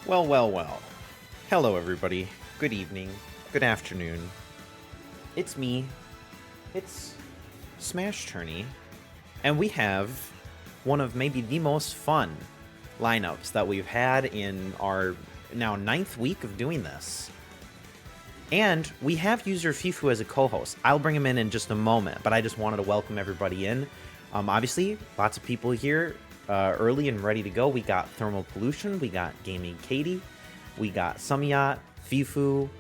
Well, well, well. Hello, everybody. Good evening. Good afternoon. It's me. It's SmashTourney. And we have one of maybe the most fun lineups that we've had in our now 9th week of doing this. And we have user Fifu as a co-host. I'll bring him in just a moment, but I just wanted to welcome everybody in. Obviously, lots of people here early and ready to go. We got Thermal Pollution, we got Gaming Katie, we got Samyat, Fifu,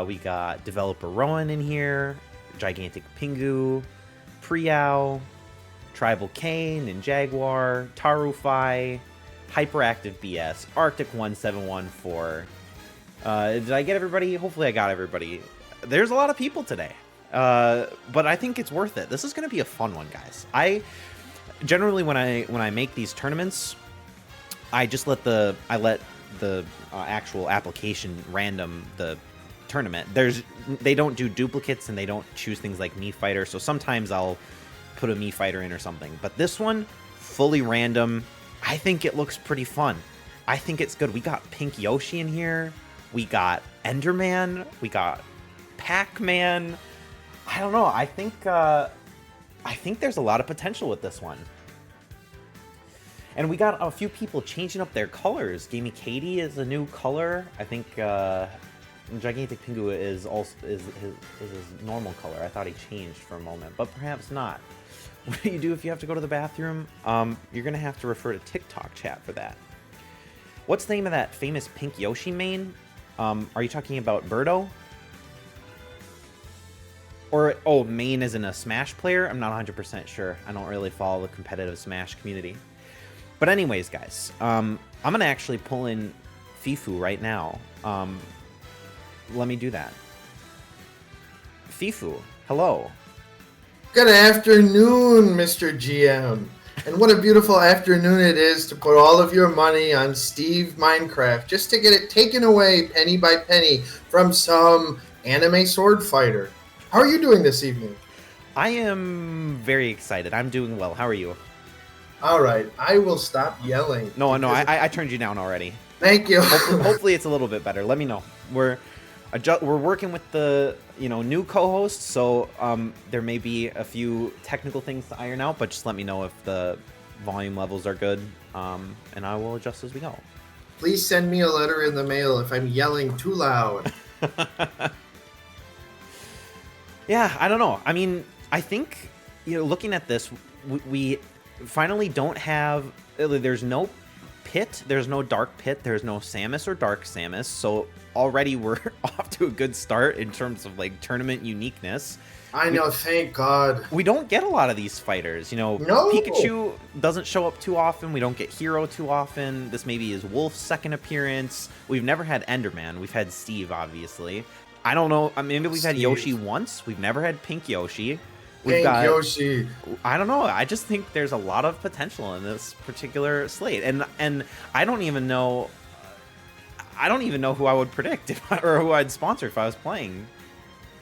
we got Developer Rowan in here, Gigantic Pingu, Priao, Tribal Kane and Jaguar, Tarufai, Hyperactive BS, Arctic 1714. Did I get everybody? Hopefully I got everybody. There's a lot of people today, but I think it's worth it. This is going to be a fun one, guys. I generally when I make these tournaments, I just let the actual application random the tournament. They don't do duplicates and they don't choose things like Mii Fighter. So sometimes I'll put a Mii Fighter in or something. But this one, fully random. I think it looks pretty fun. I think it's good. We got Pink Yoshi in here. We got Enderman. We got Pac-Man. I don't know. I think there's a lot of potential with this one. And we got a few people changing up their colors. Gamey Katie is a new color. I think Gigantic Pingu is his normal color. I thought he changed for a moment, but perhaps not. What do you do if you have to go to the bathroom? You're gonna have to refer to TikTok chat for that. What's the name of that famous Pink Yoshi main? Are you talking about Birdo? Or, oh, main isn't a Smash player? I'm not 100% sure. I don't really follow the competitive Smash community. But anyways, guys, I'm going to actually pull in Fifu right now. Let me do that. Fifu, hello. Good afternoon, Mr. GM. And what a beautiful afternoon it is to put all of your money on Steve Minecraft just to get it taken away penny by penny from some anime sword fighter. How are you doing this evening? I am very excited. I'm doing well. How are you? All right. I will stop yelling. No, I turned you down already. Thank you. Hopefully it's a little bit better. Let me know. We're working with the new co-host, so there may be a few technical things to iron out, but just let me know if the volume levels are good, and I will adjust as we go. Please send me a letter in the mail if I'm yelling too loud. Yeah, I don't know. I mean, I think looking at this, we finally don't have. There's no pit. There's no dark pit. There's no Samus or dark Samus. So already we're off to a good start in terms of like tournament uniqueness. I know, thank God. We don't get a lot of these fighters. No. Pikachu doesn't show up too often. We don't get Hero too often. This maybe is Wolf's second appearance. We've never had Enderman. We've had Steve, obviously. I don't know. I mean, maybe we've had Yoshi once. We've never had Pink Yoshi. Pink Yoshi. I don't know. I just think there's a lot of potential in this particular slate, and I don't even know. I don't even know who I would predict or who I'd sponsor if I was playing.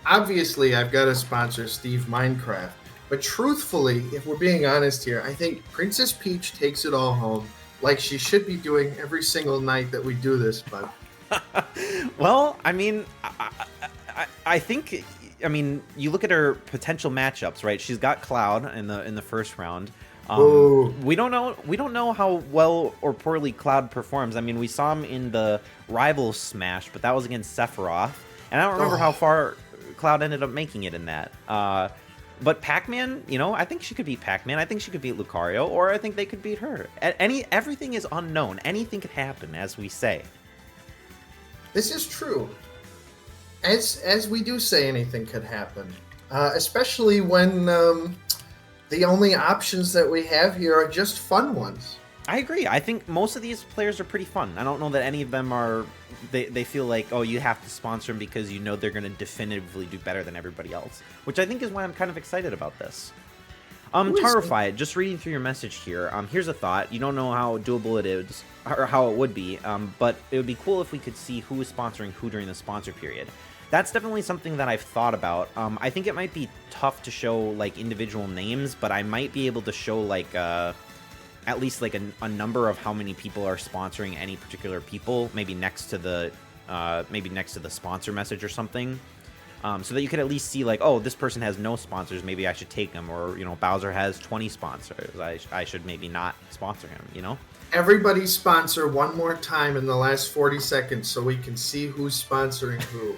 Obviously, I've got to sponsor Steve Minecraft, but truthfully, if we're being honest here, I think Princess Peach takes it all home, like she should be doing every single night that we do this. But well, I mean, I think. I mean, you look at her potential matchups, right? She's got Cloud in the first round. We don't know how well or poorly Cloud performs. I mean, we saw him in the rival Smash, but that was against Sephiroth, and I don't remember how far Cloud ended up making it in that. But Pac-Man, I think she could beat Pac-Man. I think she could beat Lucario, or I think they could beat her. Everything is unknown. Anything could happen, as we say. This is true. As we do say, anything could happen, especially when the only options that we have here are just fun ones. I agree. I think most of these players are pretty fun. I don't know that any of them are. They feel like, oh, you have to sponsor them because they're going to definitively do better than everybody else, which I think is why I'm kind of excited about this. Tarufai, just reading through your message here. Here's a thought. You don't know how doable it is or how it would be, but it would be cool if we could see who is sponsoring who during the sponsor period. That's definitely something that I've thought about. I think it might be tough to show like individual names, but I might be able to show like at least like a number of how many people are sponsoring any particular people, maybe next to the sponsor message or something, so that you could at least see like, oh, this person has no sponsors, maybe I should take them, or Bowser has 20 sponsors, I should maybe not sponsor him. Everybody sponsor one more time in the last 40 seconds so we can see who's sponsoring who.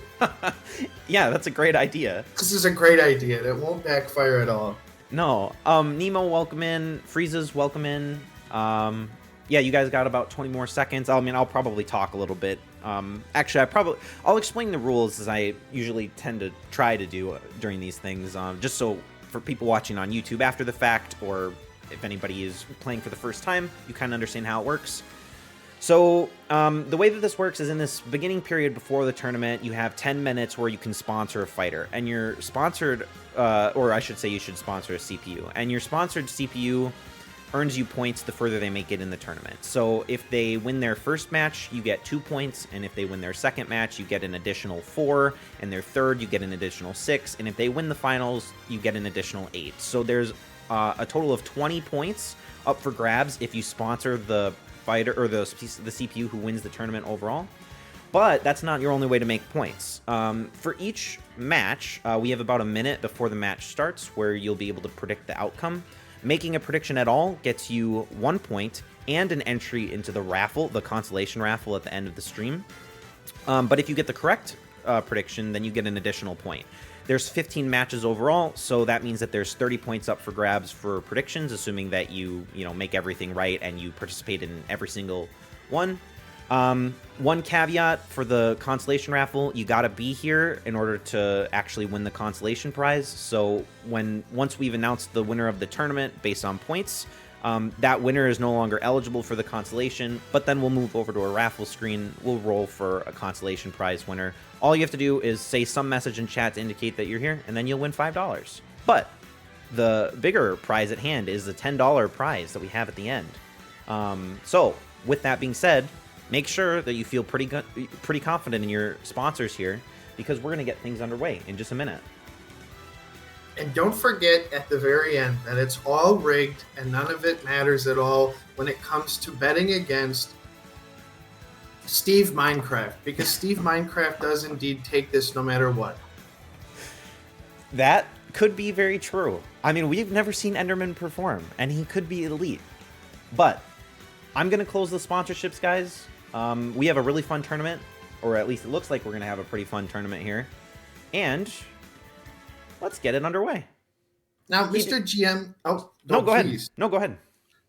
Yeah, that's a great idea. This is a great idea. It won't backfire at all. No. Nemo, welcome in. Frieza's welcome in. Yeah, you guys got about 20 more seconds. I mean, I'll probably talk a little bit. Actually, I'll explain the rules as I usually tend to try to do during these things, just so for people watching on YouTube after the fact, or if anybody is playing for the first time, you kind of understand how it works. So the way that this works is in this beginning period before the tournament, you have 10 minutes where you can sponsor a fighter, and you're sponsored, or I should say you should sponsor a CPU, and your sponsored CPU earns you points the further they make it in the tournament. So if they win their first match, you get 2 points, and if they win their second match, you get an additional 4, and their third, you get an additional 6, and if they win the finals, you get an additional 8. So there's a total of 20 points up for grabs if you sponsor the fighter or the CPU who wins the tournament overall. But that's not your only way to make points. For each match, we have about a minute before the match starts where you'll be able to predict the outcome. Making a prediction at all gets you 1 point and an entry into the raffle, the consolation raffle at the end of the stream. But if you get the correct prediction, then you get an additional point. There's 15 matches overall, so that means that there's 30 points up for grabs for predictions, assuming that you make everything right and you participate in every single one. One caveat for the consolation raffle: you gotta be here in order to actually win the consolation prize. So once we've announced the winner of the tournament based on points, that winner is no longer eligible for the consolation, but then we'll move over to a raffle screen. We'll roll for a consolation prize winner. All you have to do is say some message in chat to indicate that you're here, and then you'll win $5. But the bigger prize at hand is the $10 prize that we have at the end. So with that being said, make sure that you feel pretty confident in your sponsors here, because we're going to get things underway in just a minute. And don't forget at the very end that it's all rigged and none of it matters at all when it comes to betting against Steve Minecraft, because Steve Minecraft does indeed take this no matter what. That could be very true. I mean, we've never seen Enderman perform, and he could be elite. But I'm going to close the sponsorships, guys. We have a really fun tournament, or at least it looks like we're going to have a pretty fun tournament here. And let's get it underway. Now, Mr. GM... Oh, no, go please. ahead. No, go ahead.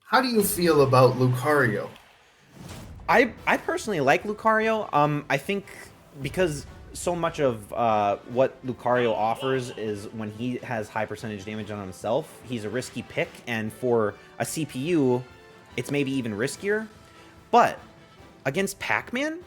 How do you feel about Lucario? I personally like Lucario. I think because so much of what Lucario offers is when he has high percentage damage on himself, he's a risky pick, and for a CPU, it's maybe even riskier. But against Pac-Man,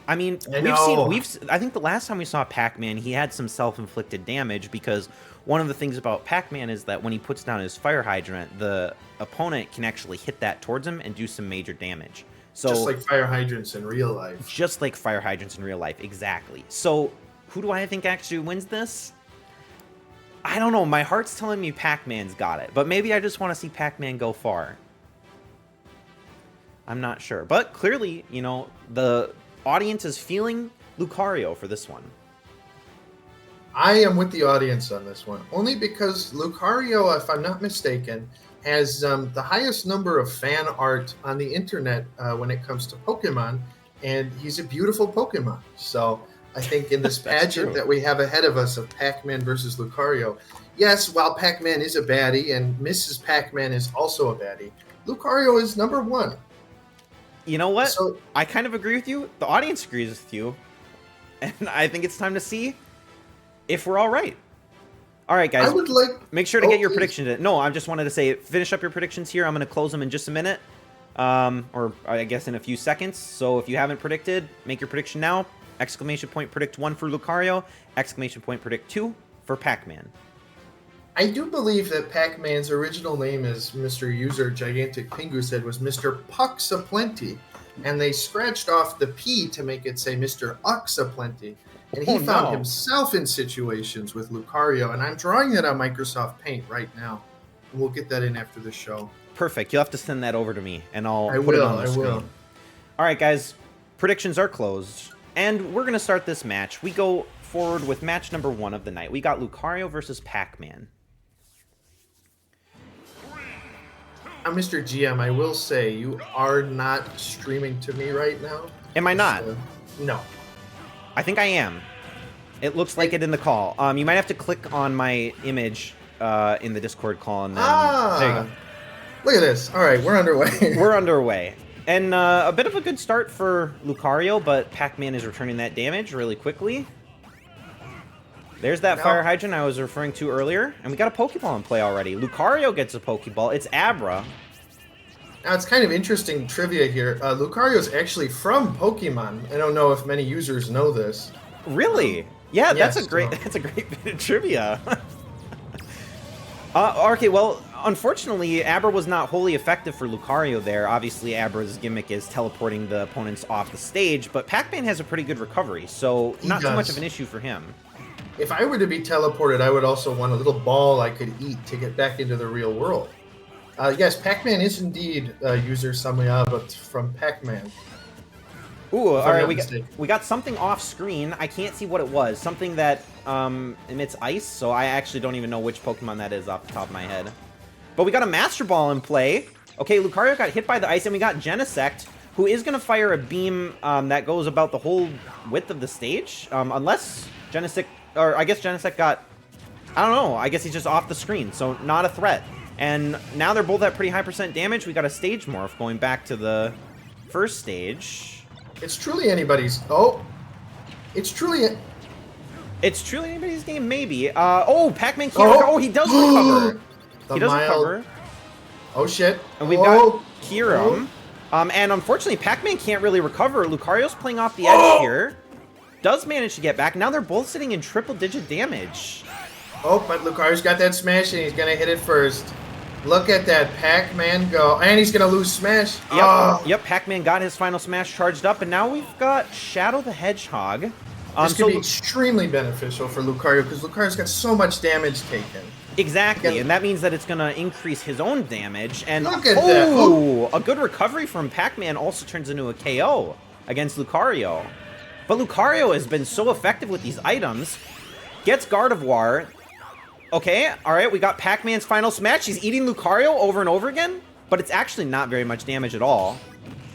I mean, I think the last time we saw Pac-Man, he had some self-inflicted damage, because one of the things about Pac-Man is that when he puts down his fire hydrant, the opponent can actually hit that towards him and do some major damage. So, just like fire hydrants in real life. Just like fire hydrants in real life, exactly. So who do I think actually wins this? I don't know. My heart's telling me Pac-Man's got it, but maybe I just want to see Pac-Man go far. I'm not sure. But clearly, the audience is feeling Lucario for this one. I am with the audience on this one, only because Lucario, if I'm not mistaken, has the highest number of fan art on the internet when it comes to Pokemon, and he's a beautiful Pokemon. So I think in this pageant that we have ahead of us of Pac-Man versus Lucario, yes, while Pac-Man is a baddie and Mrs. Pac-Man is also a baddie, Lucario is number one. You know what? So, I kind of agree with you. The audience agrees with you. And I think it's time to see if we're all right. All right, guys. I would make sure to get your predictions in. No, I just wanted to say, finish up your predictions here. I'm going to close them in just a minute, or I guess in a few seconds. So if you haven't predicted, make your prediction now. Exclamation point predict 1 for Lucario. Exclamation point predict 2 for Pac-Man. I do believe that Pac-Man's original name, as Mr. User Gigantic Pingu said, was Mr. Puxaplenty, and they scratched off the P to make it say Mr. Uxaplenty. And he found himself in situations with Lucario, and I'm drawing it on Microsoft Paint right now. We'll get that in after the show. Perfect. You'll have to send that over to me, and I'll I put it will. on the I screen. will. All right, guys. Predictions are closed, and we're going to start this match. We go forward with match number 1 of the night. We got Lucario versus Pac-Man. Mr. GM, I will say you are not streaming to me right now. Am I not? No. I think I am. It looks like it in the call. You might have to click on my image in the Discord call, and then there you go. Look at this. All right, we're underway. We're underway. And a bit of a good start for Lucario, but Pac-Man is returning that damage really quickly. There's that fire hydrant I was referring to earlier. And we got a Pokeball in play already. Lucario gets a Pokeball. It's Abra. Now, it's kind of interesting trivia here. Lucario is actually from Pokemon. I don't know if many users know this. Really? Yeah, Yes, that's a great bit of trivia. Okay, well, unfortunately, Abra was not wholly effective for Lucario there. Obviously, Abra's gimmick is teleporting the opponents off the stage, but Pac-Man has a pretty good recovery, so not too much of an issue for him. If I were to be teleported, I would also want a little ball I could eat to get back into the real world. Yes, Pac-Man is indeed user Samaya, but from Pac-Man. Ooh, all right, we got something off screen. I can't see what it was. Something that emits ice, so I actually don't even know which Pokemon that is off the top of my head. But we got a Master Ball in play. Okay, Lucario got hit by the ice, and we got Genesect, who is going to fire a beam that goes about the whole width of the stage. Unless Genesect, or I guess Genesect got, I don't know, I guess he's just off the screen, so not a threat. And now they're both at pretty high % damage. We got a Stage Morph going back to the first stage. It's truly anybody's. Oh, it's truly. It's truly anybody's game, maybe. Oh, Pac-Man can't recover. Oh, he does recover. He does recover. Oh, shit. And we've got Kyurem. And unfortunately, Pac-Man can't really recover. Lucario's playing off the edge here. Does manage to get back. Now they're both sitting in triple-digit damage. Oh, but Lucario's got that smash, and he's going to hit it first. Look at that Pac-Man go. And he's going to lose smash. Yep, Pac-Man got his final smash charged up, and now we've got Shadow the Hedgehog. This could be extremely beneficial for Lucario, because Lucario's got so much damage taken. Exactly, and that means that it's going to increase his own damage. And look at that. A good recovery from Pac-Man also turns into a KO against Lucario. But Lucario has been so effective with these items. Gets Gardevoir. Okay, all right, we got Pac-Man's final smash. He's eating Lucario over and over again, but it's actually not very much damage at all.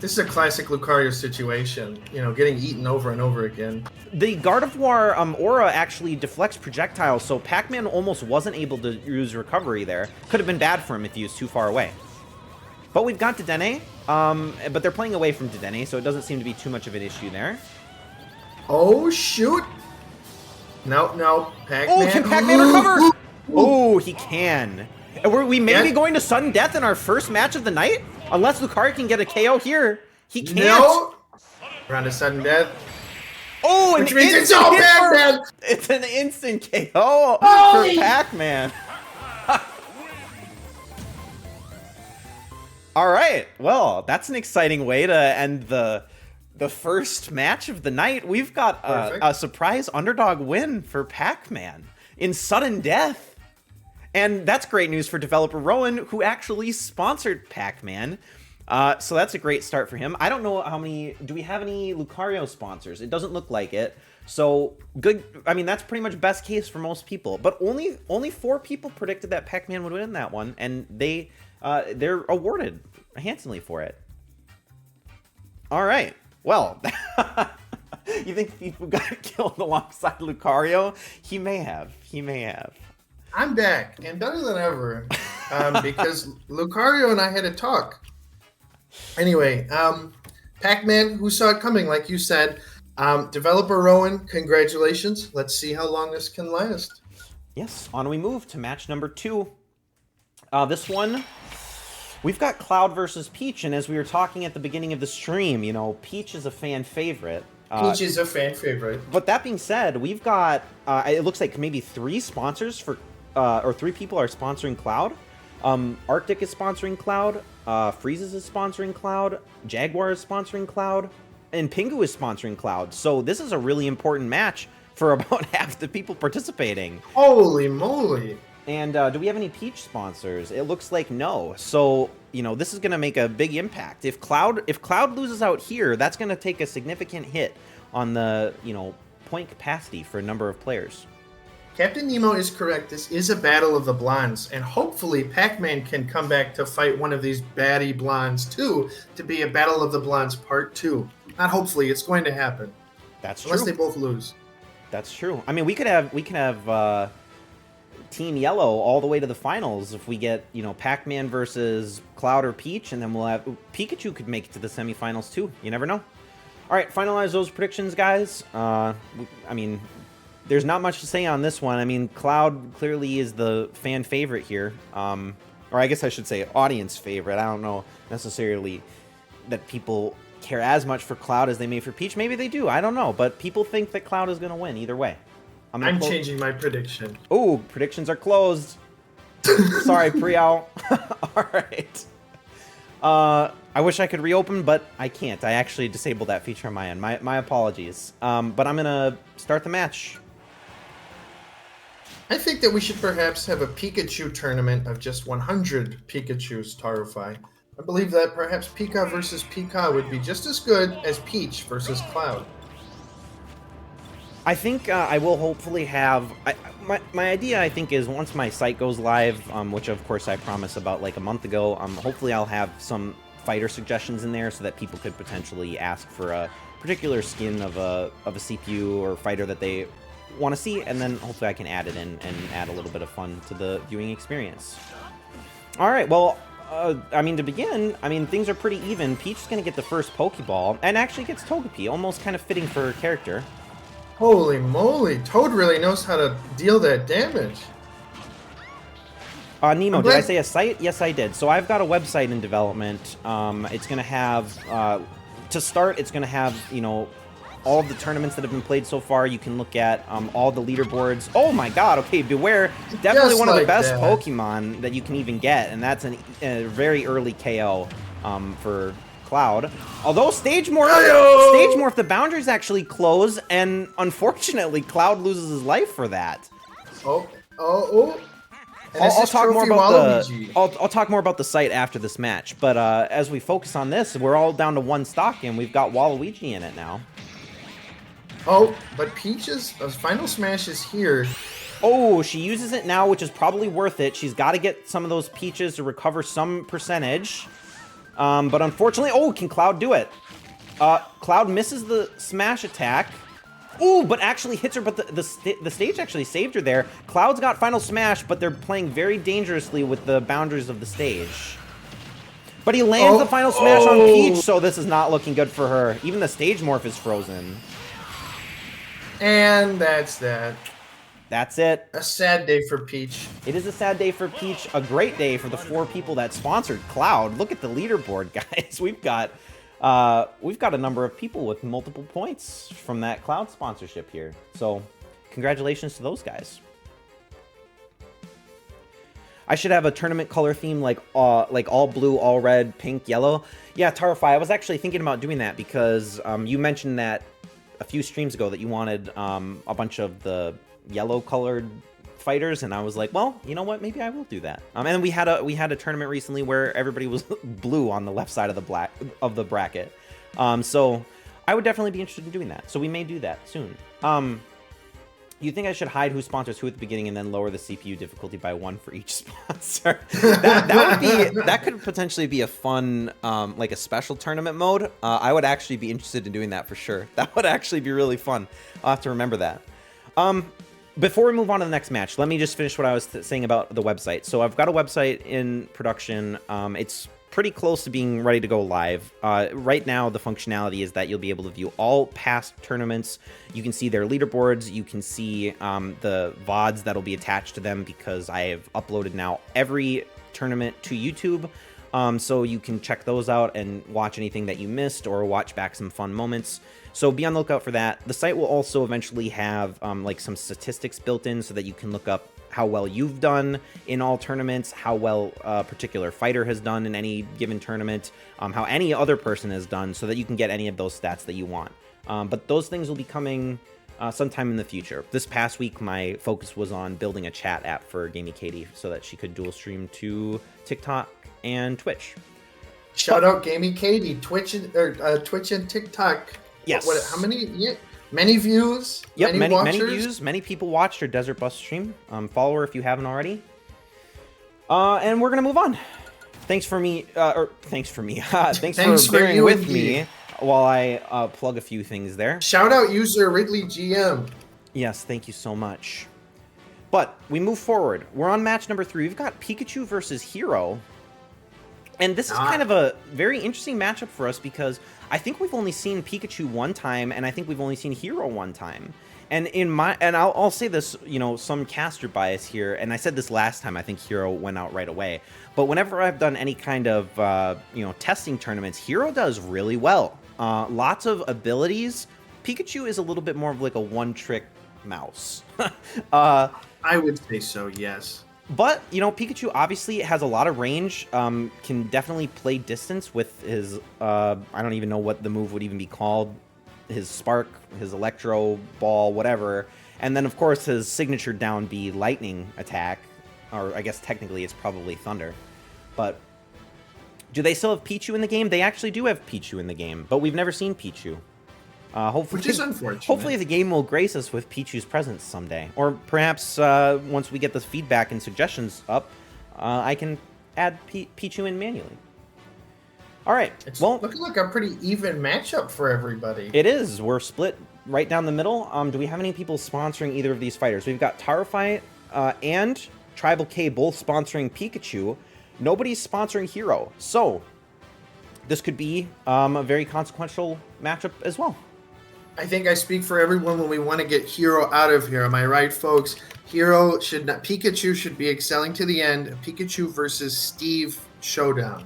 This is a classic Lucario situation, you know, getting eaten over and over again. The Gardevoir aura actually deflects projectiles, so Pac-Man almost wasn't able to use recovery there. Could have been bad for him if he was too far away. But we've got Dedenne, but they're playing away from Dedenne, so it doesn't seem to be too much of an issue there. Oh, shoot. No, Pac-Man. Oh, can Pac-Man recover? Oh, he can. And we may be going to sudden death in our first match of the night? Unless Lucario can get a KO here. He can't. No. Round of sudden death. Oh, which means it's all Pac-Man. It's an instant KO for Pac-Man. All right. Well, that's an exciting way to end the first match of the night. We've got a surprise underdog win for Pac-Man in sudden death. And that's great news for developer Rowan, who actually sponsored Pac-Man. So that's a great start for him. I don't know how many... Do we have any Lucario sponsors? It doesn't look like it. So, good... I mean, that's pretty much best case for most people. But only 4 people predicted that Pac-Man would win that one. And they're awarded handsomely for it. All right. Well... You think people got killed alongside Lucario? He may have. He may have. I'm back, and better than ever, because Lucario and I had a talk. Anyway, Pac-Man, who saw it coming, like you said. Developer Rowan, congratulations. Let's see how long this can last. Yes, on we move to match number 2. This one, we've got Cloud versus Peach, and as we were talking at the beginning of the stream, you know, Peach is a fan favorite. Peach is a fan favorite. But that being said, we've got, it looks like maybe 3 sponsors for, or 3 people are sponsoring Cloud. Arctic is sponsoring Cloud, Freezes is sponsoring Cloud, Jaguar is sponsoring Cloud, and Pingu is sponsoring Cloud. So this is a really important match for about half the people participating. Holy moly. And do we have any Peach sponsors? It looks like no. So, you know, this is going to make a big impact. If Cloud loses out here, that's going to take a significant hit on the, you know, point capacity for a number of players. Captain Nemo is correct. This is a battle of the blondes, and hopefully Pac-Man can come back to fight one of these baddie blondes too, to be a battle of the blondes part 2. Not hopefully, it's going to happen. That's unless true. they both lose. That's true. I mean, we could have Team Yellow all the way to the finals if we get, you know, Pac-Man versus Cloud or Peach, and then we'll have Pikachu could make it to the semifinals too. You never know. All right, finalize those predictions, guys. I mean, there's not much to say on this one. I mean, Cloud clearly is the fan favorite here. Or I guess I should say audience favorite. I don't know necessarily that people care as much for Cloud as they may for Peach. Maybe they do. I don't know. But people think that Cloud is going to win either way. I'm changing my prediction. Oh, predictions are closed. Sorry, Prial. All right. I wish I could reopen, but I can't. I actually disabled that feature on my end. My apologies. But I'm going to start the match. I think that we should perhaps have a Pikachu tournament of just 100 Pikachus, Tarify. I believe that perhaps Pika versus Pika would be just as good as Peach versus Cloud. I think I will hopefully have... My idea, I think, is once my site goes live, which of course I promised about like a month ago, hopefully I'll have some fighter suggestions in there so that people could potentially ask for a particular skin of a CPU or fighter that they want to see, and then hopefully I can add it in and add a little bit of fun to the viewing experience. All right, well, I mean, to begin, I mean, things are pretty even. Peach is going to get the first Pokeball, and actually gets Togepi, almost kind of fitting for her character. Holy moly, Toad really knows how to deal that damage. Nemo, did I say a site? Yes, I did. So I've got a website in development. It's going to have, to start, it's going to have, you know, all of the tournaments that have been played so far. You can look at all the leaderboards. Oh my god, okay, Beware. Definitely Just one of the like best that. Pokemon that you can even get, and that's a very early KO for Cloud. Although Stage Morph, the boundaries actually close, and unfortunately, Cloud loses his life for that. And I'll talk more about Waluigi. I'll talk more about the site after this match, but as we focus on this, we're all down to one stock, and we've got Waluigi in it now. Oh, but Peach's final smash is here. Oh, she uses it now, which is probably worth it. She's got to get some of those Peaches to recover some percentage. But unfortunately, oh, can Cloud do it? Cloud misses the smash attack. Ooh, but actually hits her, but the stage actually saved her there. Cloud's got final smash, but they're playing very dangerously with the boundaries of the stage. But he lands the final smash on Peach, so this is not looking good for her. Even the Stage Morph is frozen. And that's that. That's it. A sad day for Peach. It is a sad day for Peach, a great day for the 4 people that sponsored Cloud. Look at the leaderboard, guys. We've got a number of people with multiple points from that Cloud sponsorship here. So, congratulations to those guys. I should have a tournament color theme like all blue, all red, pink, yellow. Yeah, Tarify, I was actually thinking about doing that because you mentioned that a few streams ago that you wanted a bunch of the yellow colored fighters, and I was like, well, you know what, maybe I will do that. And then we had a tournament recently where everybody was blue on the left side of the bracket. So I would definitely be interested in doing that. So we may do that soon. You think I should hide who sponsors who at the beginning and then lower the CPU difficulty by 1 for each sponsor? that could potentially be a fun, like a special tournament mode. I would actually be interested in doing that for sure. That would actually be really fun. I'll have to remember that. Before we move on to the next match, let me just finish what I was saying about the website. So I've got a website in production. It's pretty close to being ready to go live. Right now, the functionality is that you'll be able to view all past tournaments. You can see their leaderboards. You can see the VODs that'll be attached to them because I have uploaded now every tournament to YouTube. So you can check those out and watch anything that you missed or watch back some fun moments. So be on the lookout for that. The site will also eventually have like some statistics built in so that you can look up how well you've done in all tournaments, how well a particular fighter has done in any given tournament, how any other person has done, so that you can get any of those stats that you want. But those things will be coming sometime in the future. This past week, my focus was on building a chat app for Gamey Katie so that she could dual stream to TikTok and Twitch. Shout out Gamey Katie, Twitch and TikTok. Yes. How many? Yeah, many views. Yep, many watchers? views. Many people watched her Desert Bus stream. Follow her if you haven't already. And we're gonna move on. Thanks for me. Thanks for bearing with me while I plug a few things there. Shout out user RidleyGM. Yes, thank you so much. But we move forward. We're on match number 3. We've got Pikachu versus Hero. And this is kind of a very interesting matchup for us because I think we've only seen Pikachu one time, and I think we've only seen Hero one time. And I'll say this, some caster bias here, and I said this last time. I think Hero went out right away. But whenever I've done any kind of testing tournaments, Hero does really well. Lots of abilities. Pikachu is a little bit more of like a one-trick mouse. I would say so, yes. But, Pikachu obviously has a lot of range, can definitely play distance with his, I don't even know what the move would even be called, his Spark, his Electro Ball, whatever. And then, of course, his signature down B Lightning attack, or I guess technically it's probably Thunder. But do they still have Pichu in the game? They actually do have Pichu in the game, but we've never seen Pichu. Hopefully, which is unfortunate. Hopefully the game will grace us with Pichu's presence someday. Or perhaps once we get the feedback and suggestions up, I can add Pichu in manually. All right. It's looking like a pretty even matchup for everybody. It is. We're split right down the middle. Do we have any people sponsoring either of these fighters? We've got Tarify and Tribal K both sponsoring Pikachu. Nobody's sponsoring Hero. So this could be a very consequential matchup as well. I think I speak for everyone when we want to get Hero out of here. Am I right, folks? Pikachu should be excelling to the end. Pikachu versus Steve showdown.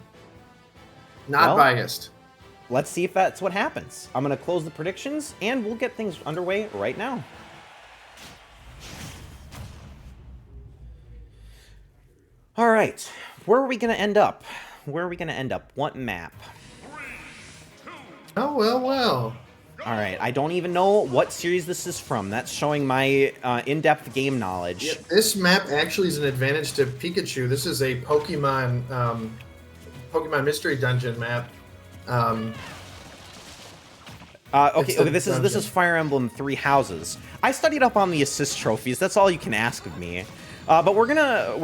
Not biased. Let's see if that's what happens. I'm going to close the predictions, and we'll get things underway right now. All right. Where are we going to end up? What map? Oh, well. All right, I don't even know what series this is from. That's showing my in-depth game knowledge. Yeah, this map actually is an advantage to Pikachu. This is a Pokemon Mystery Dungeon map. Okay. This is Fire Emblem 3 Houses. I studied up on the assist trophies. That's all you can ask of me. But we're gonna.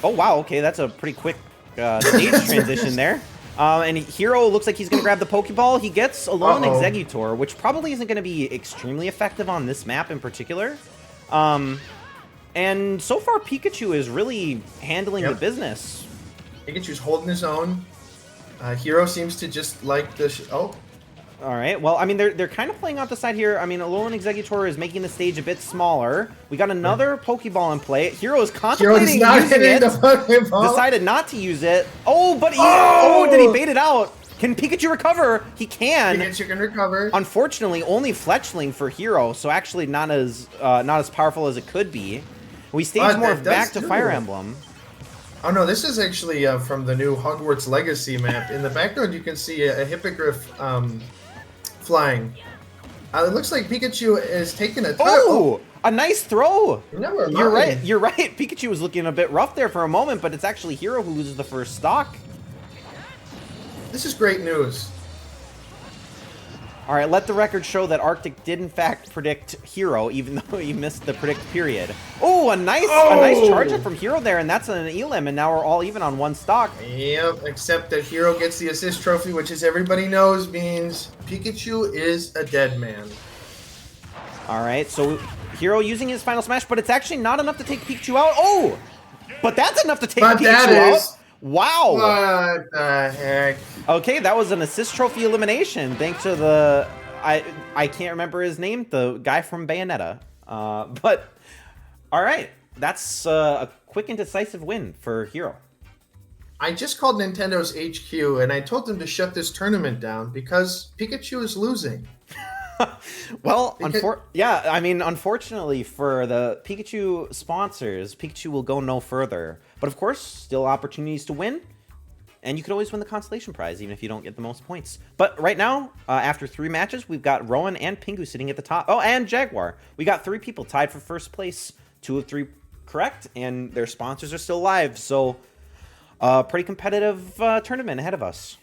Oh wow. Okay, that's a pretty quick stage transition there. And Hero looks like he's going to grab the Pokeball. He gets Alolan Exeggutor, which probably isn't going to be extremely effective on this map in particular. And so far, Pikachu is really handling the business. Pikachu's holding his own. Hero seems to just like the... All right. Well, I mean, they're kind of playing off the side here. I mean, Alolan Exeggutor is making the stage a bit smaller. We got another Pokeball in play. Hero is contemplating using it. Decided not to use it. Oh, but did he bait it out? Can Pikachu recover? He can. Pikachu can recover. Unfortunately, only Fletchling for Hero, so actually not as powerful as it could be. We stage morph back to Fire Emblem. Oh no, this is actually from the new Hogwarts Legacy map. In the background, you can see a hippogriff flying. It looks like Pikachu is taking a... A nice throw! You're right. Pikachu was looking a bit rough there for a moment, but it's actually Hero who loses the first stock. This is great news. All right, let the record show that Arctic did in fact predict Hero, even though he missed the predict period. Oh, a nice charge up from Hero there, and that's an Elim, and now we're all even on one stock. Yep, except that Hero gets the assist trophy, which, as everybody knows, means Pikachu is a dead man. All right, so Hero using his final smash, but it's actually not enough to take Pikachu out. Oh, but that's enough to take Pikachu out. Wow. What the heck? Okay, that was an assist trophy elimination thanks to the... I can't remember his name, the guy from Bayonetta. But, all right. That's a quick and decisive win for Hero. I just called Nintendo's HQ, and I told them to shut this tournament down because Pikachu is losing. Well, unfortunately for the Pikachu sponsors, Pikachu will go no further. But of course, still opportunities to win. And you could always win the consolation prize, even if you don't get the most points. But right now, after 3 matches, we've got Rowan and Pingu sitting at the top. Oh, and Jaguar. We got 3 people tied for first place. 2 of 3 correct, and their sponsors are still alive. So, pretty competitive tournament ahead of us.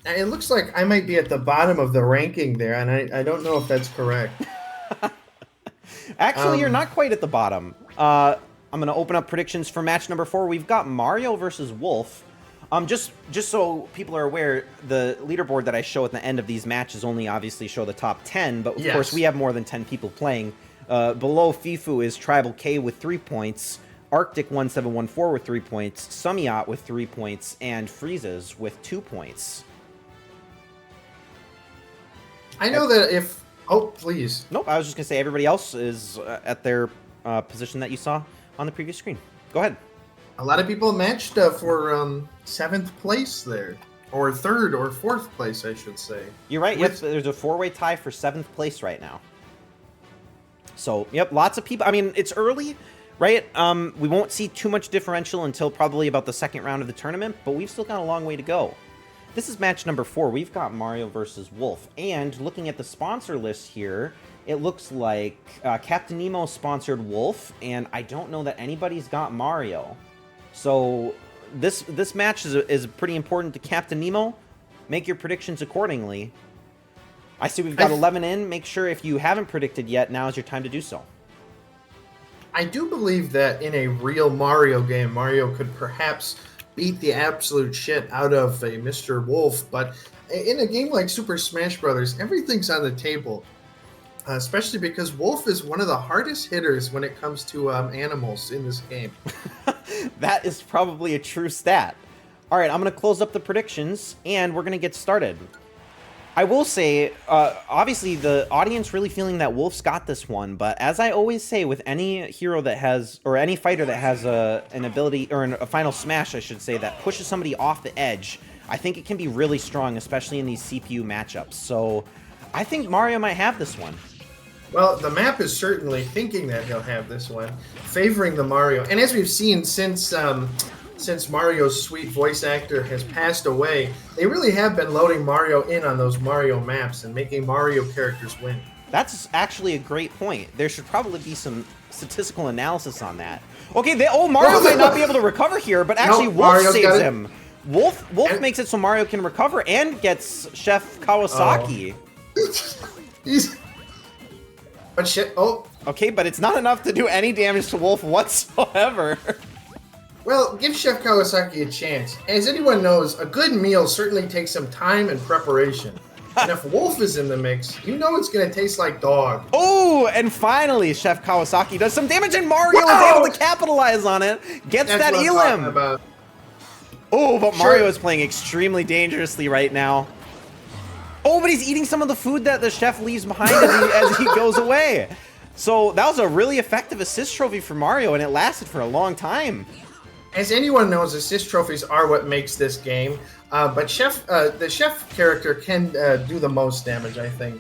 It looks like I might be at the bottom of the ranking there, and I don't know if that's correct. Actually, you're not quite at the bottom. I'm going to open up predictions for match number 4. We've got Mario versus Wolf. Just so people are aware, the leaderboard that I show at the end of these matches only obviously show the top 10, but of course we have more than 10 people playing. Below Fifu is Tribal K with 3 points, Arctic 1714 with 3 points, Sumiat with 3 points, and Freezes with 2 points. I know that if... Oh, please. Nope, I was just going to say everybody else is at their position that you saw on the previous screen. Go ahead. A lot of people matched for 7th place there. Or 3rd or 4th place, I should say. You're right. Yep, there's a 4-way tie for 7th place right now. So, yep, lots of people. I mean, it's early, right? We won't see too much differential until probably about the 2nd round of the tournament, but we've still got a long way to go. This is match number 4. We've got Mario versus Wolf. And looking at the sponsor list here, it looks like Captain Nemo sponsored Wolf, and I don't know that anybody's got Mario. So this match is pretty important to Captain Nemo. Make your predictions accordingly. I see we've got 11 in. Make sure if you haven't predicted yet, now is your time to do so. I do believe that in a real Mario game, Mario could perhaps beat the absolute shit out of a Mr. Wolf, but in a game like Super Smash Bros., everything's on the table. Especially because Wolf is one of the hardest hitters when it comes to animals in this game. That is probably a true stat. All right, I'm going to close up the predictions, and we're going to get started. I will say, obviously, the audience really feeling that Wolf's got this one, but as I always say, with any hero that has, or any fighter that has an ability, or a final smash, I should say, that pushes somebody off the edge, I think it can be really strong, especially in these CPU matchups. So I think Mario might have this one. Well, the map is certainly thinking that he'll have this one, favoring the Mario. And as we've seen since Mario's sweet voice actor has passed away, they really have been loading Mario in on those Mario maps and making Mario characters win. That's actually a great point. There should probably be some statistical analysis on that. Okay, Mario might not be able to recover here, but actually Wolf saves him. Wolf makes it so Mario can recover and gets Chef Kawasaki. But shit, oh. Okay, but it's not enough to do any damage to Wolf whatsoever. Well, give Chef Kawasaki a chance. As anyone knows, a good meal certainly takes some time and preparation. And if Wolf is in the mix, you know it's going to taste like dog. Oh, and finally, Chef Kawasaki does some damage, and Mario is able to capitalize on it. Gets that Elim. Oh, but Mario is playing extremely dangerously right now. Oh, but he's eating some of the food that the chef leaves behind as he goes away. So that was a really effective assist trophy for Mario, and it lasted for a long time. As anyone knows, assist trophies are what makes this game. But the chef character can do the most damage, I think.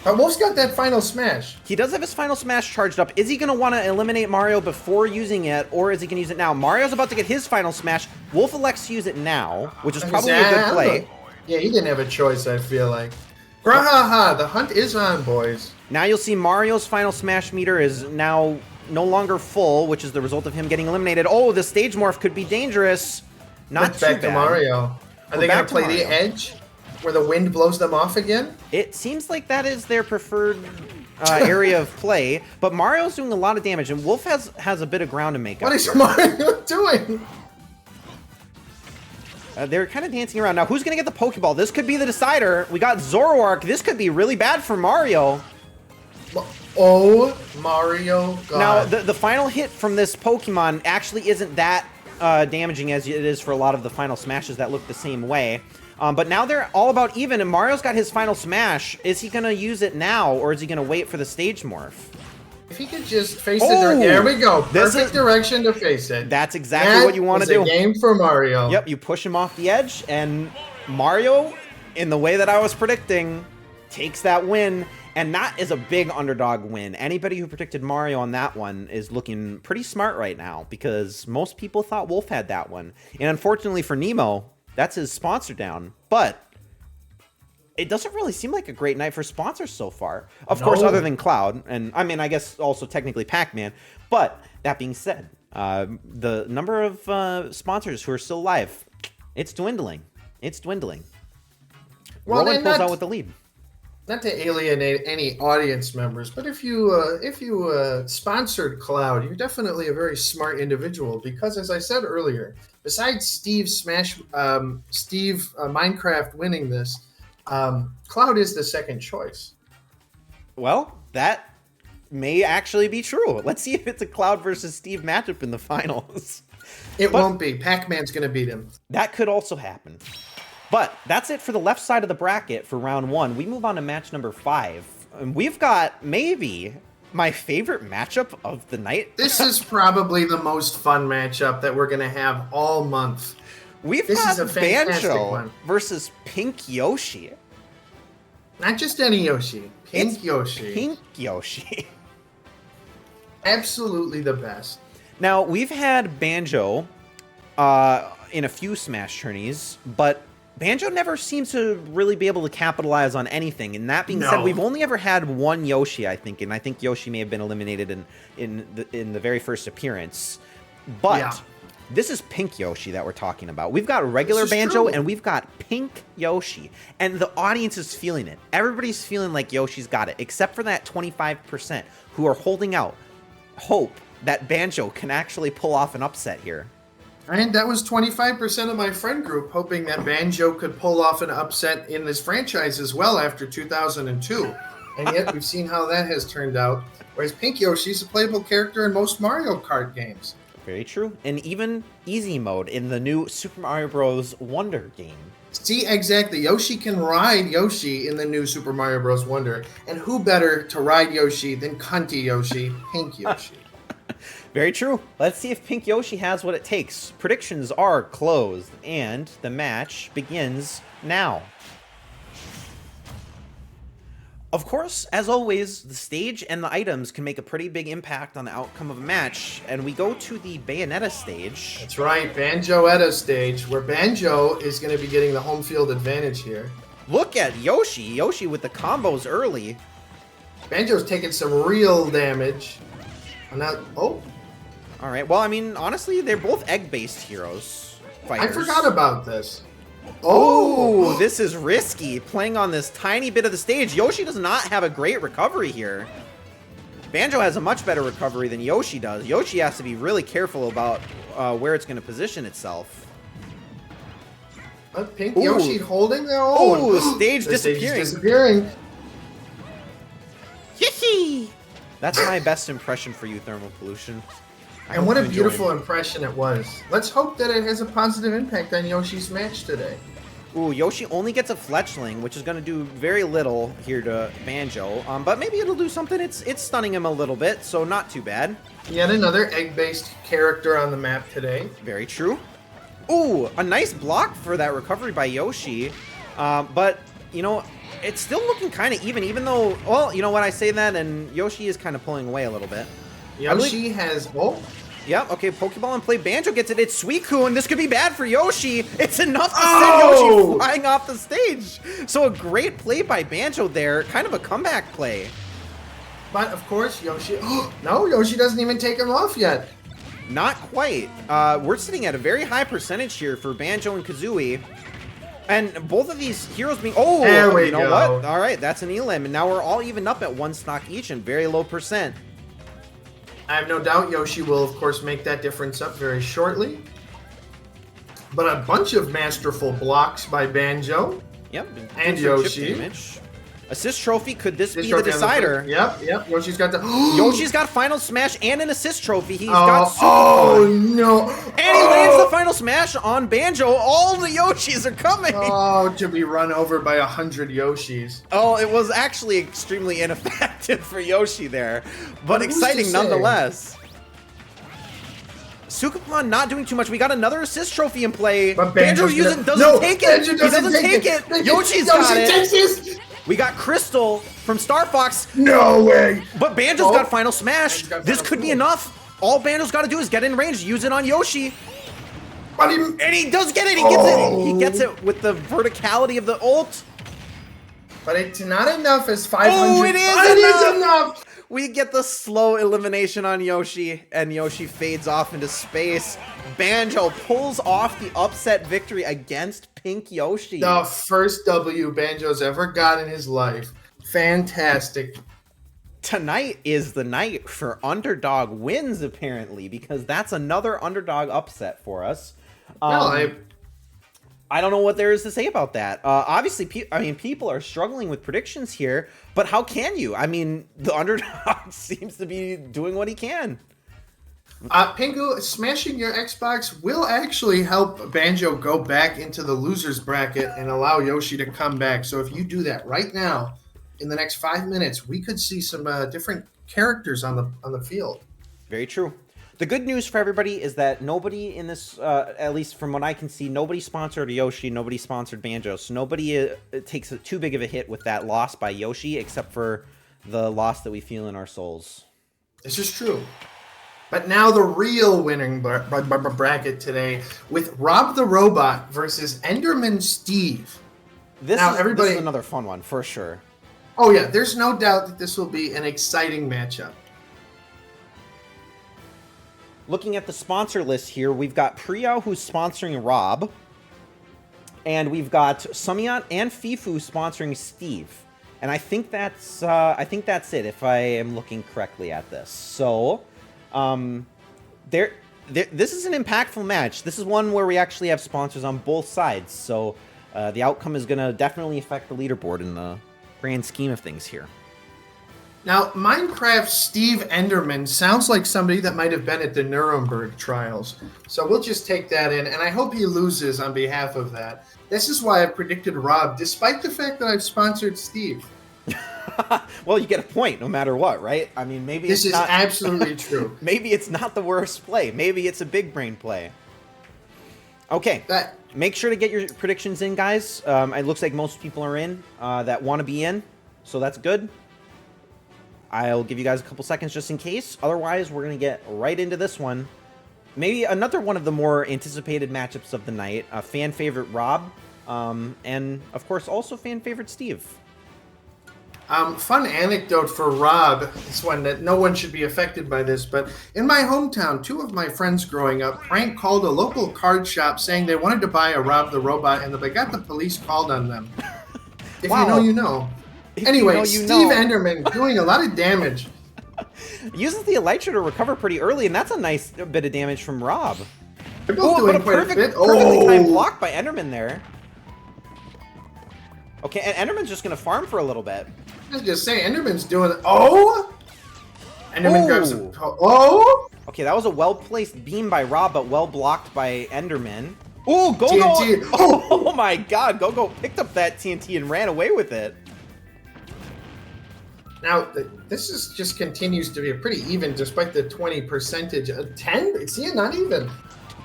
But Wolf's got that final smash. He does have his final smash charged up. Is he going to want to eliminate Mario before using it, or is he going to use it now? Mario's about to get his final smash. Wolf elects to use it now, which is probably a good play. Yeah, he didn't have a choice, I feel like. Grahaha, the hunt is on, boys. Now you'll see Mario's final smash meter is now no longer full, which is the result of him getting eliminated. Oh, the stage morph could be dangerous. Not too bad. Back to Mario. Are they going to play the edge? Where the wind blows them off again? It seems like that is their preferred area of play, but Mario's doing a lot of damage, and Wolf has a bit of ground to make up. What is Mario doing? They're kind of dancing around. Now, who's going to get the Pokeball? This could be the decider. We got Zoroark. This could be really bad for Mario. Oh, Mario God. Now, the final hit from this Pokemon actually isn't that damaging as it is for a lot of the final smashes that look the same way. But now they're all about even, and Mario's got his final smash. Is he going to use it now, or is he going to wait for the stage morph? If he could just face it, there we go. Perfect direction to face it. That's exactly what you want to do. It's a game for Mario. Yep, you push him off the edge, and Mario, in the way that I was predicting, takes that win, and that is a big underdog win. Anybody who predicted Mario on that one is looking pretty smart right now, because most people thought Wolf had that one. And unfortunately for Nemo, that's his sponsor down. But it doesn't really seem like a great night for sponsors so far. Of course, other than Cloud, and I mean, I guess also technically Pac-Man. But that being said, the number of sponsors who are still alive, it's dwindling. It's dwindling. Well, Roland pulls out with the lead. Not to alienate any audience members, but if you sponsored Cloud, you're definitely a very smart individual, because, as I said earlier, besides Steve Minecraft winning this, Cloud is the second choice. Well, that may actually be true. Let's see if it's a Cloud versus Steve matchup in the finals. It won't be. Pac-Man's going to beat him. That could also happen. But that's it for the left side of the bracket for round 1. We move on to match number 5. And we've got maybe my favorite matchup of the night. This is probably the most fun matchup that we're going to have all month. We've This got is a fantastic Banjo one. versus Pink Yoshi. Not just any Yoshi. Pink Yoshi. Pink Yoshi. Absolutely the best. Now, we've had Banjo in a few Smash tourneys, but Banjo never seems to really be able to capitalize on anything. And that being said, we've only ever had one Yoshi, I think, and I think Yoshi may have been eliminated in the very first appearance. But this is Pink Yoshi that we're talking about. We've got regular Banjo and we've got Pink Yoshi, and the audience is feeling it. Everybody's feeling like Yoshi's got it, except for that 25% who are holding out hope that Banjo can actually pull off an upset here. And that was 25% of my friend group hoping that Banjo could pull off an upset in this franchise as well after 2002. And yet we've seen how that has turned out. Whereas Pink Yoshi's a playable character in most Mario Kart games. Very true. And even easy mode in the new Super Mario Bros. Wonder game. See, exactly. Yoshi can ride Yoshi in the new Super Mario Bros. Wonder. And who better to ride Yoshi than Cunty Yoshi, Pink Yoshi? Very true. Let's see if Pink Yoshi has what it takes. Predictions are closed, and the match begins now. Of course, as always, the stage and the items can make a pretty big impact on the outcome of a match, and we go to the Bayonetta stage. That's right, Banjoetta stage, where Banjo is going to be getting the home field advantage here. Look at Yoshi. Yoshi with the combos early. Banjo's taking some real damage. And now, All right. Well, I mean, honestly, they're both egg-based heroes. Fighters. I forgot about this. Oh, this is risky. Playing on this tiny bit of the stage. Yoshi does not have a great recovery here. Banjo has a much better recovery than Yoshi does. Yoshi has to be really careful about where it's going to position itself. Pink Yoshi holding their own. Oh, the stage disappearing. Stage is disappearing. Hee. That's my best impression for you, Thermal Pollution. And what a beautiful impression it was. Let's hope that it has a positive impact on Yoshi's match today. Ooh, Yoshi only gets a Fletchling, which is going to do very little here to Banjo. But maybe it'll do something. It's stunning him a little bit, so not too bad. Yet another egg-based character on the map today. Very true. Ooh, a nice block for that recovery by Yoshi. But, you know, it's still looking kind of even though, well, you know what, I say that, and Yoshi is kind of pulling away a little bit. Yoshi has... Yep, okay, Pokeball in play. Banjo gets it. It's Suicune. This could be bad for Yoshi. It's enough to send Yoshi flying off the stage. So a great play by Banjo there. Kind of a comeback play. But, of course, Yoshi... No, Yoshi doesn't even take him off yet. Not quite. We're sitting at a very high percentage here for Banjo and Kazooie. And both of these heroes being... Oh, there we you know go. what? All right, that's an elim. And now we're all evened up at one stock each and very low percent. I have no doubt Yoshi will, of course, make that difference up very shortly. But a bunch of masterful blocks by Banjo. Yep. And Yoshi. Assist trophy, could this be the decider? Yep. Yoshi's got the... Yoshi's got final smash and an assist trophy. He's got super no. And he lands the final smash on Banjo. All the Yoshis are coming. Oh, to be run over by 100 Yoshis. Oh, it was actually extremely ineffective for Yoshi there, but exciting nonetheless. Sukapon not doing too much. We got another assist trophy in play. But Banjo doesn't take it. He doesn't take it. Yoshi's got it. We got Crystal from Star Fox. No way. But Banjo's got Final Smash. Banjo's got This Final could be Smash. enough. All Banjo's got to do is get in range, use it on Yoshi. But And he does get it. He gets it. He gets it with the verticality of the ult. But it's not enough as 500. Oh, it is It enough. is enough. We get the slow elimination on Yoshi, and Yoshi fades off into space. Banjo pulls off the upset victory against Pink Yoshi. The first W Banjo's ever got in his life. Fantastic. Tonight is the night for underdog wins, apparently, because that's another underdog upset for us. Well, I don't know what there is to say about that. Obviously, people are struggling with predictions here, but how can you? I mean, the underdog seems to be doing what he can. Pingu, smashing your Xbox will actually help Banjo go back into the loser's bracket and allow Yoshi to come back. So if you do that right now, in the next 5 minutes, we could see some different characters on the field. Very true. The good news for everybody is that nobody in this, at least from what I can see, nobody sponsored Yoshi, nobody sponsored Banjo. So nobody takes too big of a hit with that loss by Yoshi, except for the loss that we feel in our souls. This is true. But now the real winning bracket today with Rob the Robot versus Enderman Steve. This is another fun one, for sure. Oh, yeah. There's no doubt that this will be an exciting matchup. Looking at the sponsor list here, we've got Priyo, who's sponsoring Rob. And we've got Sumiat and Fifu sponsoring Steve. And I think that's it, if I am looking correctly at this. So, this is an impactful match. This is one where we actually have sponsors on both sides. So, the outcome is going to definitely affect the leaderboard in the grand scheme of things here. Now, Minecraft Steve Enderman sounds like somebody that might have been at the Nuremberg trials. So we'll just take that in, and I hope he loses on behalf of that. This is why I've predicted Rob, despite the fact that I've sponsored Steve. Well, you get a point no matter what, right? I mean, maybe this is absolutely true. Maybe it's not the worst play. Maybe it's a big brain play. Okay. Make sure to get your predictions in, guys. It looks like most people are in that want to be in, so that's good. I'll give you guys a couple seconds just in case. Otherwise, we're going to get right into this one. Maybe another one of the more anticipated matchups of the night. Fan favorite Rob, and of course also fan favorite Steve. Fun anecdote for Rob. It's one that no one should be affected by this, but in my hometown, two of my friends growing up prank called a local card shop saying they wanted to buy a Rob the Robot, and they got the police called on them. If wow. you know, you know. Anyway, Steve Enderman doing a lot of damage. Uses the Elytra to recover pretty early, and that's a nice bit of damage from Rob. They're both doing quite a bit. Perfectly timed block by Enderman there. Okay, and Enderman's just going to farm for a little bit. I was just saying, Enderman's doing... Oh! Enderman grabs a... Oh! Okay, that was a well-placed beam by Rob, but well blocked by Enderman. Ooh, Go-Go! TNT. Oh my god, Go-Go picked up that TNT and ran away with it. Now, this is just continues to be pretty even, despite the 20 percentage. 10? See, not even.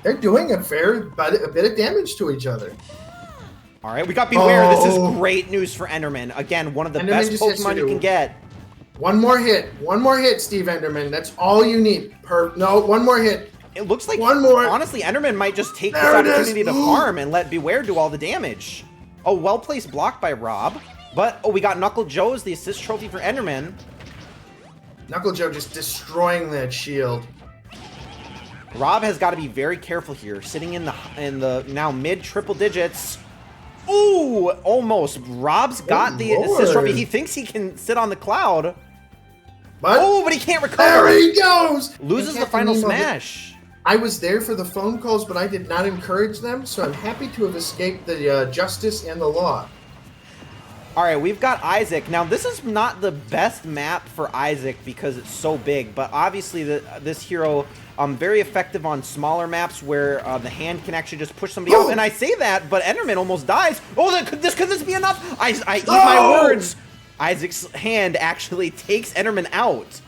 They're doing a bit of damage to each other. All right, we got Beware. This is great news for Enderman. Again, one of the best Pokemon you can get. One more hit. One more hit, Steve Enderman. That's all you need. No, one more hit. It looks like, one more. Honestly, Enderman might just take this opportunity to farm and let Beware do all the damage. Oh, well-placed block by Rob. But, we got Knuckle Joe as the assist trophy for Enderman. Knuckle Joe just destroying that shield. Rob has got to be very careful here, sitting in the now mid-triple digits. Ooh, almost. Rob's got the assist trophy. He thinks he can sit on the cloud. But he can't recover. There he goes. Loses the final smash. I was there for the phone calls, but I did not encourage them, so I'm happy to have escaped the justice and the law. All right, we've got Isaac. Now, this is not the best map for Isaac because it's so big, but obviously this hero very effective on smaller maps where the hand can actually just push somebody out. And I say that, but Enderman almost dies. Oh, could this be enough? I eat my words. Isaac's hand actually takes Enderman out.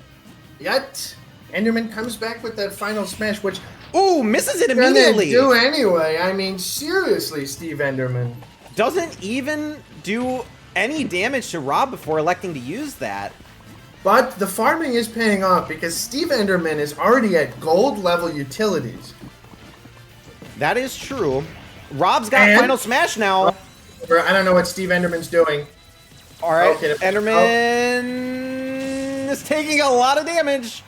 Yet, Enderman comes back with that final smash, which... Ooh, misses it immediately. Do anyway. I mean, seriously, Steve Enderman. Doesn't even do any damage to Rob before electing to use that. But the farming is paying off because Steve Enderman is already at gold level utilities. That is true. Rob's got Final Smash now. I don't know what Steve Enderman's doing. All right, okay. Enderman is taking a lot of damage.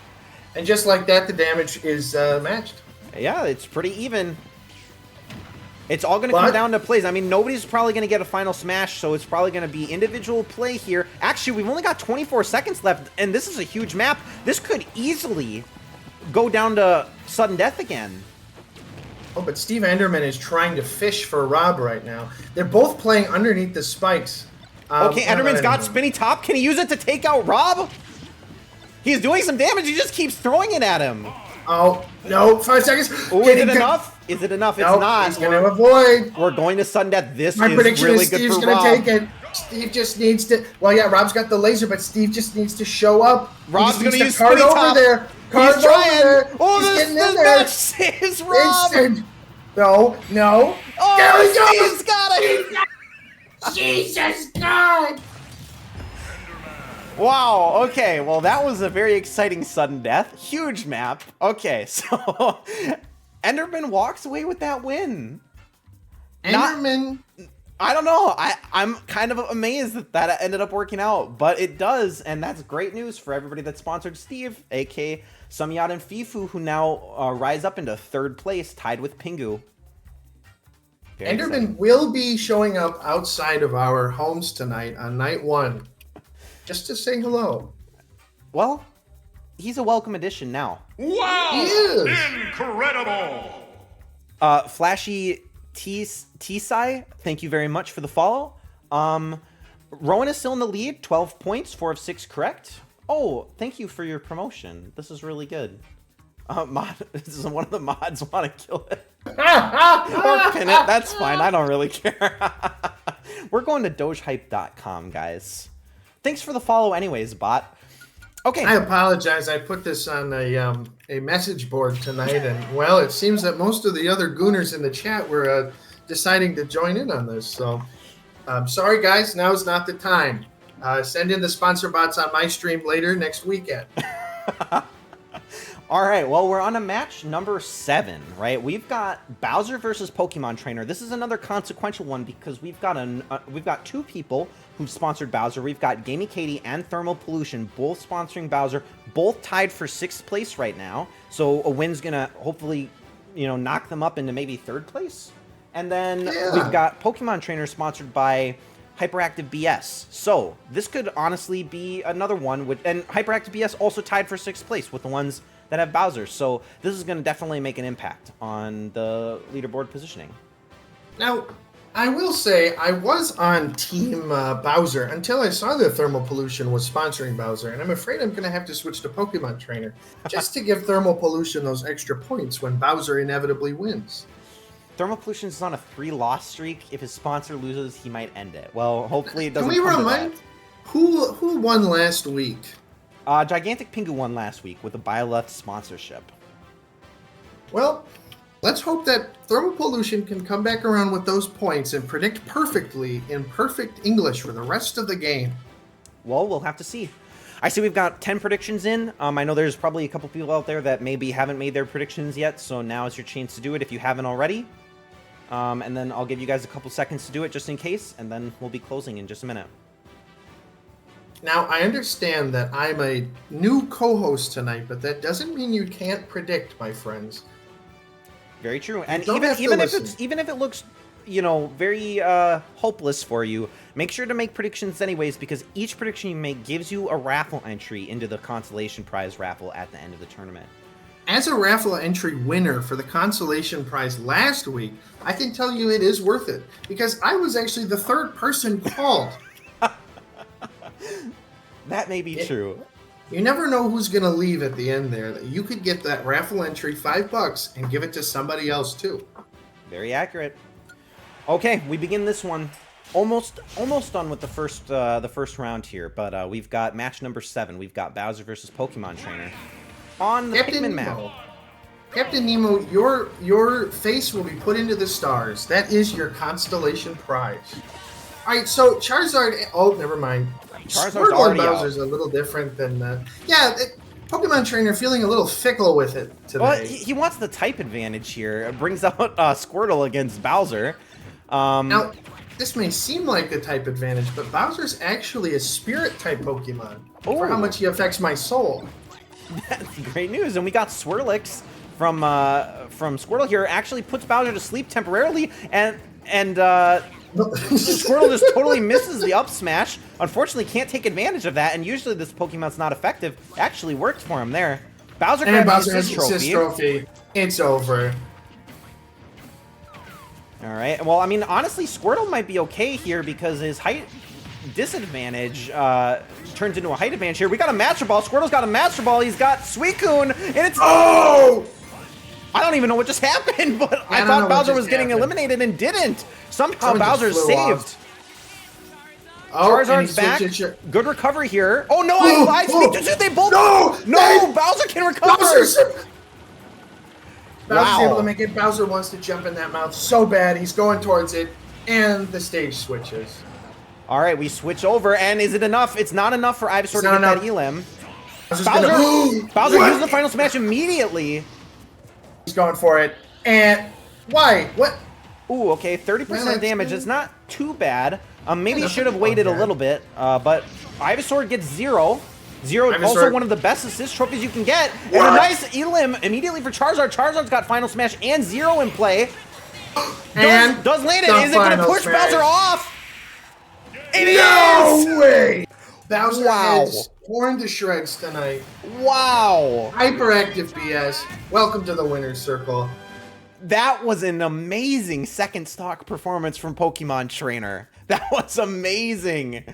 And just like that, the damage is matched. Yeah, it's pretty even. It's all going to come down to plays. I mean, nobody's probably going to get a Final Smash, so it's probably going to be individual play here. Actually, we've only got 24 seconds left, and this is a huge map. This could easily go down to sudden death again. Oh, but Steve Enderman is trying to fish for Rob right now. They're both playing underneath the spikes. Okay, Enderman's got spinny top. Can he use it to take out Rob? He's doing some damage. He just keeps throwing it at him. Oh, no. 5 seconds. Oh, is it enough? Is it enough? It's not. He's going to avoid. We're going to sudden death. This My is prediction really is good Steve's for going to Rob. take it. Steve just needs to... Well, yeah, Rob's got the laser, but Steve just needs to show up. Rob's going to use card spinny over top. there. He's trying. There. Oh, He's this match saves Rob. Instant. No. Oh, there we go. Steve's got it. Jesus God. Wow, okay, well that was a very exciting sudden death. Huge map. Okay, so Enderman walks away with that win. Enderman... I don't know. I'm kind of amazed that ended up working out, but it does, and that's great news for everybody that sponsored Steve, aka Samyad and Fifu, who now rise up into 3rd place, tied with Pingu. Very Enderman exciting. will be showing up outside of our homes tonight on night 1. Just to say hello. Well, he's a welcome addition now. Wow! He is. Incredible! Flashy T-Sai, thank you very much for the follow. Rowan is still in the lead, 12 points, 4 of 6 correct. Oh, thank you for your promotion. This is really good. This is one of the mods want to kill it. Or pin it, that's fine, I don't really care. We're going to dogehype.com, guys. Thanks for the follow anyways, bot. Okay. I apologize. I put this on a message board tonight, and, well, it seems that most of the other gooners in the chat were deciding to join in on this. So, sorry, guys. Now is not the time. Send in the sponsor bots on my stream later next weekend. All right, well, we're on a match number 7, right? We've got Bowser versus Pokemon Trainer. This is another consequential one because we've got two people who've sponsored Bowser. We've got Gamey Katie and Thermal Pollution, both sponsoring Bowser, both tied for 6th place right now. So a win's gonna hopefully, knock them up into maybe 3rd place. And then we've got Pokemon Trainer sponsored by Hyperactive BS. So this could honestly be another one and Hyperactive BS also tied for 6th place with the ones that have Bowser. So this is going to definitely make an impact on the leaderboard positioning. Now, I will say I was on Team Bowser until I saw that Thermal Pollution was sponsoring Bowser, and I'm afraid I'm going to have to switch to Pokemon Trainer just to give Thermal Pollution those extra points when Bowser inevitably wins. Thermal Pollution is on a 3-loss streak. If his sponsor loses, he might end it. Well, hopefully it doesn't. Can we remind who won last week? Gigantic Pingu won last week with a Bioleft sponsorship. Well, let's hope that Thermal Pollution can come back around with those points and predict perfectly in perfect English for the rest of the game. Well, we'll have to see. I see we've got 10 predictions in. I know there's probably a couple people out there that maybe haven't made their predictions yet, so now is your chance to do it if you haven't already. And then I'll give you guys a couple seconds to do it just in case, and then we'll be closing in just a minute. Now, I understand that I'm a new co-host tonight, but that doesn't mean you can't predict, my friends. Very true. And even if it looks, very hopeless for you, make sure to make predictions anyways, because each prediction you make gives you a raffle entry into the consolation prize raffle at the end of the tournament. As a raffle entry winner for the consolation prize last week, I can tell you it is worth it, because I was actually the 3rd person called. That may be true. You never know who's going to leave at the end there. You could get that raffle entry $5 and give it to somebody else too. Very accurate. Okay, we begin this one. Almost done with the first round here, but we've got match number 7. We've got Bowser versus Pokemon Trainer on the Pikmin map. Captain Nemo, your face will be put into the stars. That is your constellation prize. All right, so Charizard. Oh, never mind. Charizard's Squirtle and already Bowser's out. a little different than. Pokemon Trainer feeling a little fickle with it today. Well, he wants the type advantage here. It brings out Squirtle against Bowser. Now, this may seem like the type advantage, but Bowser's actually a Spirit type Pokemon for how much he affects my soul. That's great news. And we got Swirlix from Squirtle here. Actually puts Bowser to sleep temporarily, and Squirtle just totally misses the up smash. Unfortunately, can't take advantage of that, and usually this Pokemon's not effective. Actually worked for him there. Bowser grabs the assist trophy. It's over. All right. Well, I mean, honestly, Squirtle might be okay here because his height disadvantage turns into a height advantage here. We got a Master Ball. Squirtle's got a Master Ball. He's got Suicune, and it's... Oh! I don't even know what just happened, but I thought Bowser was getting eliminated and didn't. Somehow Bowser's saved. Oh, Charizard's back. Good recovery here. Oh no, I sneaked. They both. No, Bowser can recover. Bowser's able to make it. Bowser wants to jump in that mouth so bad. He's going towards it, and the stage switches. All right, we switch over, and is it enough? It's not enough for Ivysaur to get that Elim. Bowser uses the final smash immediately. He's going for it, and why? What? Ooh, okay, 30% damage. It's not too bad. Maybe he should have waited a little bit, but Ivysaur gets 0. Also one of the best assist trophies you can get. And a nice Elim immediately for Charizard. Charizard's got Final Smash and 0 in play. Does land it. Is it going to push Bowser off? It is! No way! Bowser is torn to shreds tonight. Wow. Hyperactive BS. Welcome to the winner's circle. That was an amazing second stock performance from Pokemon Trainer. That was amazing.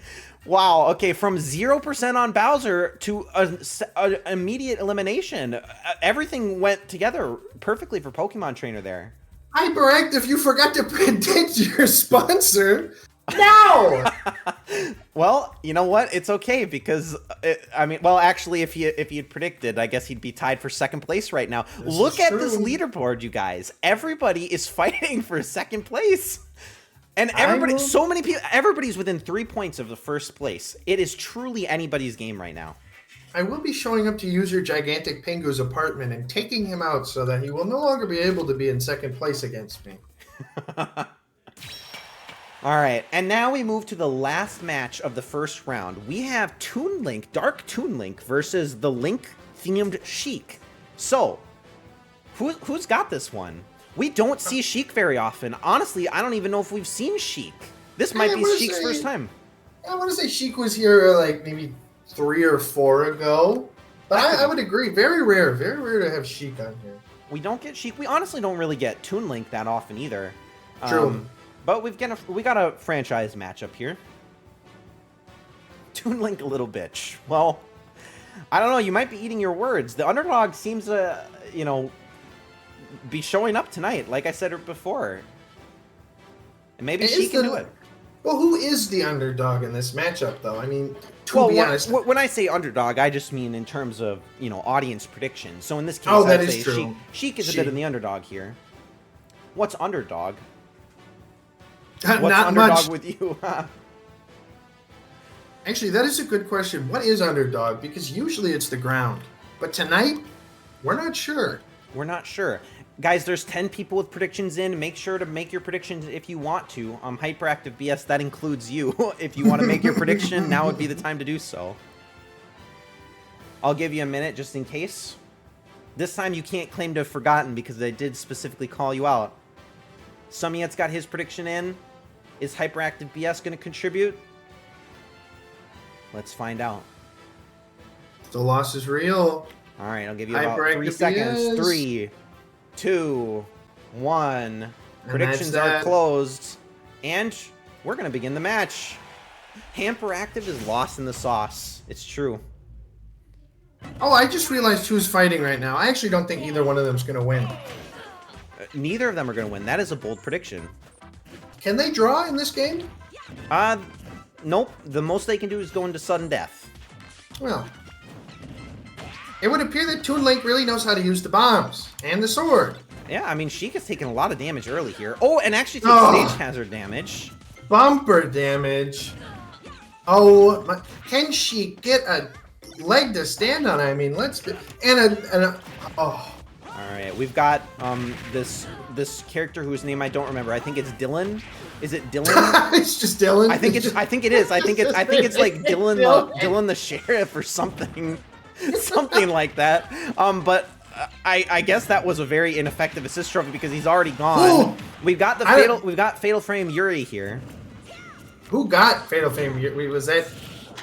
Wow. Okay, from 0% on Bowser to an immediate elimination. Everything went together perfectly for Pokemon Trainer there. Hyperactive, you forgot to predict your sponsor. No! Well, you know what? It's okay because, actually, if he had predicted, I guess he'd be tied for second place right now. Look at this leaderboard, you guys. Everybody is fighting for second place. And everybody's within 3 points of the first place. It is truly anybody's game right now. I will be showing up to user Gigantic Pingu's apartment and taking him out so that he will no longer be able to be in second place against me. All right, and now we move to the last match of the first round. We have Toon Link, Dark Toon Link versus the Link-themed Sheik. So, who's got this one? We don't see Sheik very often. Honestly, I don't even know if we've seen Sheik. This might be Sheik's first time. I want to say Sheik was here like maybe 3 or 4 ago. But I would agree, very rare to have Sheik on here. We don't get Sheik. We honestly don't really get Toon Link that often either. True. But we got a franchise matchup here. Toon Link a little bitch. Well, I don't know. You might be eating your words. The underdog seems to, be showing up tonight, like I said before. And maybe she can do it. Well, who is the underdog in this matchup, though? I mean, to be honest. When I say underdog, I just mean in terms of, audience prediction. So in this case, I'd say Sheik is a bit of the underdog here. What's underdog? What's not underdog much with you? Actually, that is a good question. What is underdog? Because usually it's the ground. But tonight, we're not sure. We're not sure. Guys, there's 10 people with predictions in. Make sure to make your predictions if you want to. Hyperactive BS, that includes you. If you want to make your prediction, now would be the time to do so. I'll give you a minute just in case. This time you can't claim to have forgotten because I did specifically call you out. Sumiet's got his prediction in. Is Hyperactive BS going to contribute? Let's find out. The loss is real. All right, I'll give you about 3 seconds. 3, 2, 1. Predictions are closed. And we're going to begin the match. Hyperactive is lost in the sauce. It's true. Oh, I just realized who's fighting right now. I actually don't think either one of them is going to win. Neither of them are going to win. That is a bold prediction. Can they draw in this game? Nope. The most they can do is go into sudden death. Well, it would appear that Toon Link really knows how to use the bombs and the sword. Yeah, I mean, Sheik has taken a lot of damage early here. Oh, and actually takes stage hazard damage. Bumper damage. Oh, can she get a leg to stand on? I mean, oh. All right, we've got this character whose name I don't remember. I think it's Dylan. Is it Dylan? It's just Dylan. I think it is. I think it's like Dylan the sheriff or something, something like that. But I guess that was a very ineffective assist trophy because he's already gone. We've got Fatal Frame Yuri here. Who got Fatal Frame Yuri? Was that?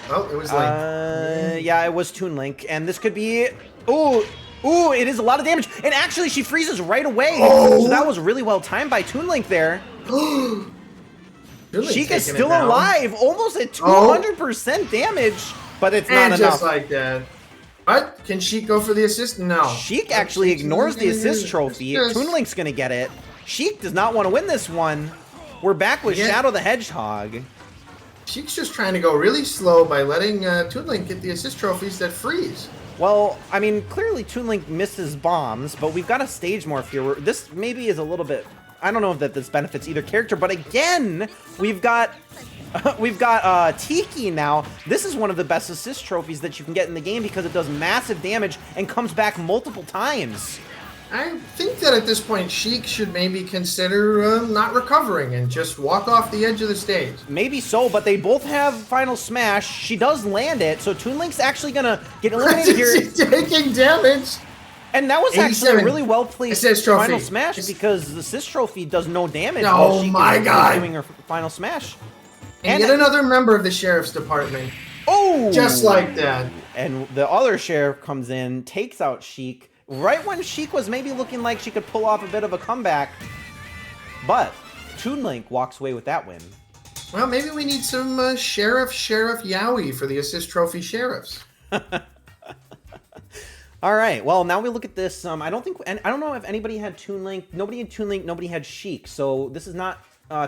Oh, it was like. Yeah, it was Toon Link, and this could be. Ooh, it is a lot of damage, and actually she freezes right away. So that was really well timed by Toon Link there. Sheik is still alive, almost at 200% damage, but it's not enough. Just like that. What? Can Sheik go for the assist? No. Sheik actually ignores the assist trophy. Toon Link's gonna get it. Sheik does not want to win this one. We're back with Shadow the Hedgehog. Sheik's just trying to go really slow by letting Toon Link get the assist trophies that freeze. Well, I mean, clearly Toon Link misses bombs, but we've got a stage morph here. This maybe is a little bit... I don't know if this benefits either character, but again, we've got Tiki now. This is one of the best assist trophies that you can get in the game because it does massive damage and comes back multiple times. I think that at this point, Sheik should maybe consider not recovering and just walk off the edge of the stage. Maybe so, but they both have Final Smash. She does land it, so Toon Link's actually gonna get eliminated here. She's taking damage. And that was actually a really well-placed Final Smash because the assist trophy does no damage while she is doing her Final Smash. And yet another member of the Sheriff's Department. Oh! Just like that. And the other Sheriff comes in, takes out Sheik, right when Sheik was maybe looking like she could pull off a bit of a comeback. But Toon Link walks away with that win. Well, maybe we need some Sheriff Yowie for the assist trophy sheriffs. All right. Well, now we look at this. I don't know if anybody had Toon Link. Nobody had Toon Link. Nobody had Sheik. So this is not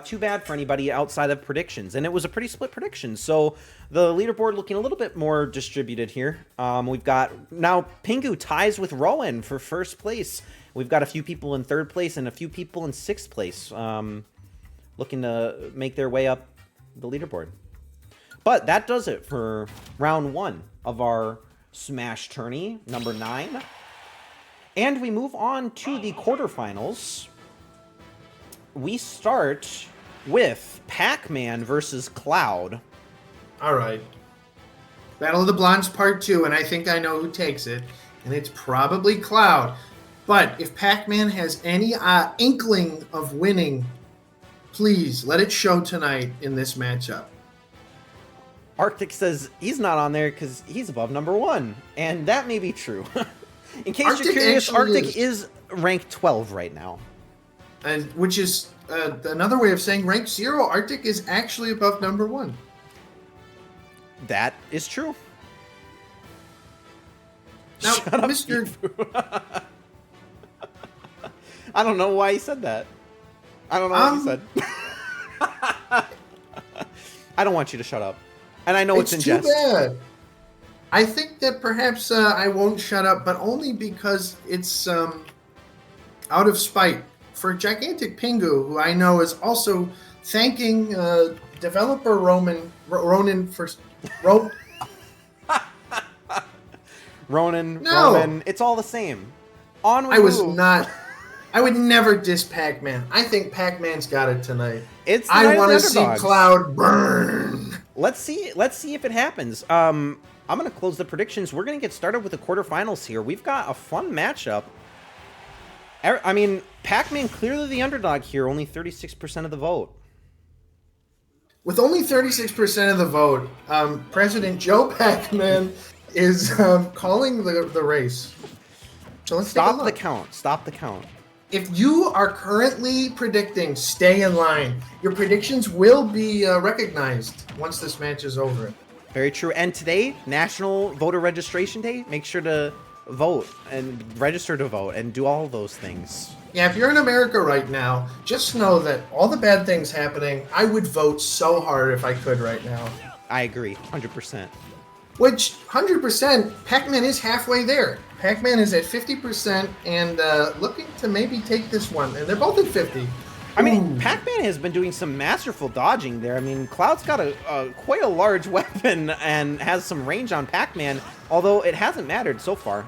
too bad for anybody outside of predictions. And it was a pretty split prediction. So the leaderboard looking a little bit more distributed here. We've got now Pingu ties with Rowan for first place. We've got a few people in third place and a few people in sixth place looking to make their way up the leaderboard. But that does it for round one of our Smash Tourney number 9. And we move on to the quarterfinals. We start with Pac-Man versus Cloud. All right. Battle of the Blondes Part 2, and I think I know who takes it. And it's probably Cloud. But if Pac-Man has any inkling of winning, please let it show tonight in this matchup. Arctic says he's not on there because he's above number 1. And that may be true. In case you're curious, Arctic is ranked 12 right now. And which is another way of saying ranked 0. Arctic is actually above number 1. That is true. Now, Shut up, Mr. I don't know why he said that. I don't know what he said. I don't want you to shut up. And I know it's in jest. It's too bad. I think that perhaps I won't shut up, but only because it's out of spite for Gigantic Pingu, who I know is also thanking developer Ronan for... Ronan, it's all the same. On we move. I would never diss Pac-Man. I think Pac-Man's got it tonight. I want to see Cloud burn. Let's see if it happens. I'm going to close the predictions. We're going to get started with the quarterfinals here. We've got a fun matchup. I mean, Pac-Man clearly the underdog here, only 36% of the vote. With only 36% of the vote, President Joe Pac-Man is calling the race. So let's stop the count. Stop the count. If you are currently predicting, stay in line. Your predictions will be recognized once this match is over. Very true. And today, National Voter Registration Day. Make sure to vote and register to vote and do all those things. Yeah, if you're in America right now, just know that all the bad things happening, I would vote so hard if I could right now. I agree, 100%. Which, 100%, Pac-Man is halfway there. Pac-Man is at 50% and looking to maybe take this one. And they're both at 50. I mean, Pac-Man has been doing some masterful dodging there. I mean, Cloud's got quite a large weapon and has some range on Pac-Man, although it hasn't mattered so far.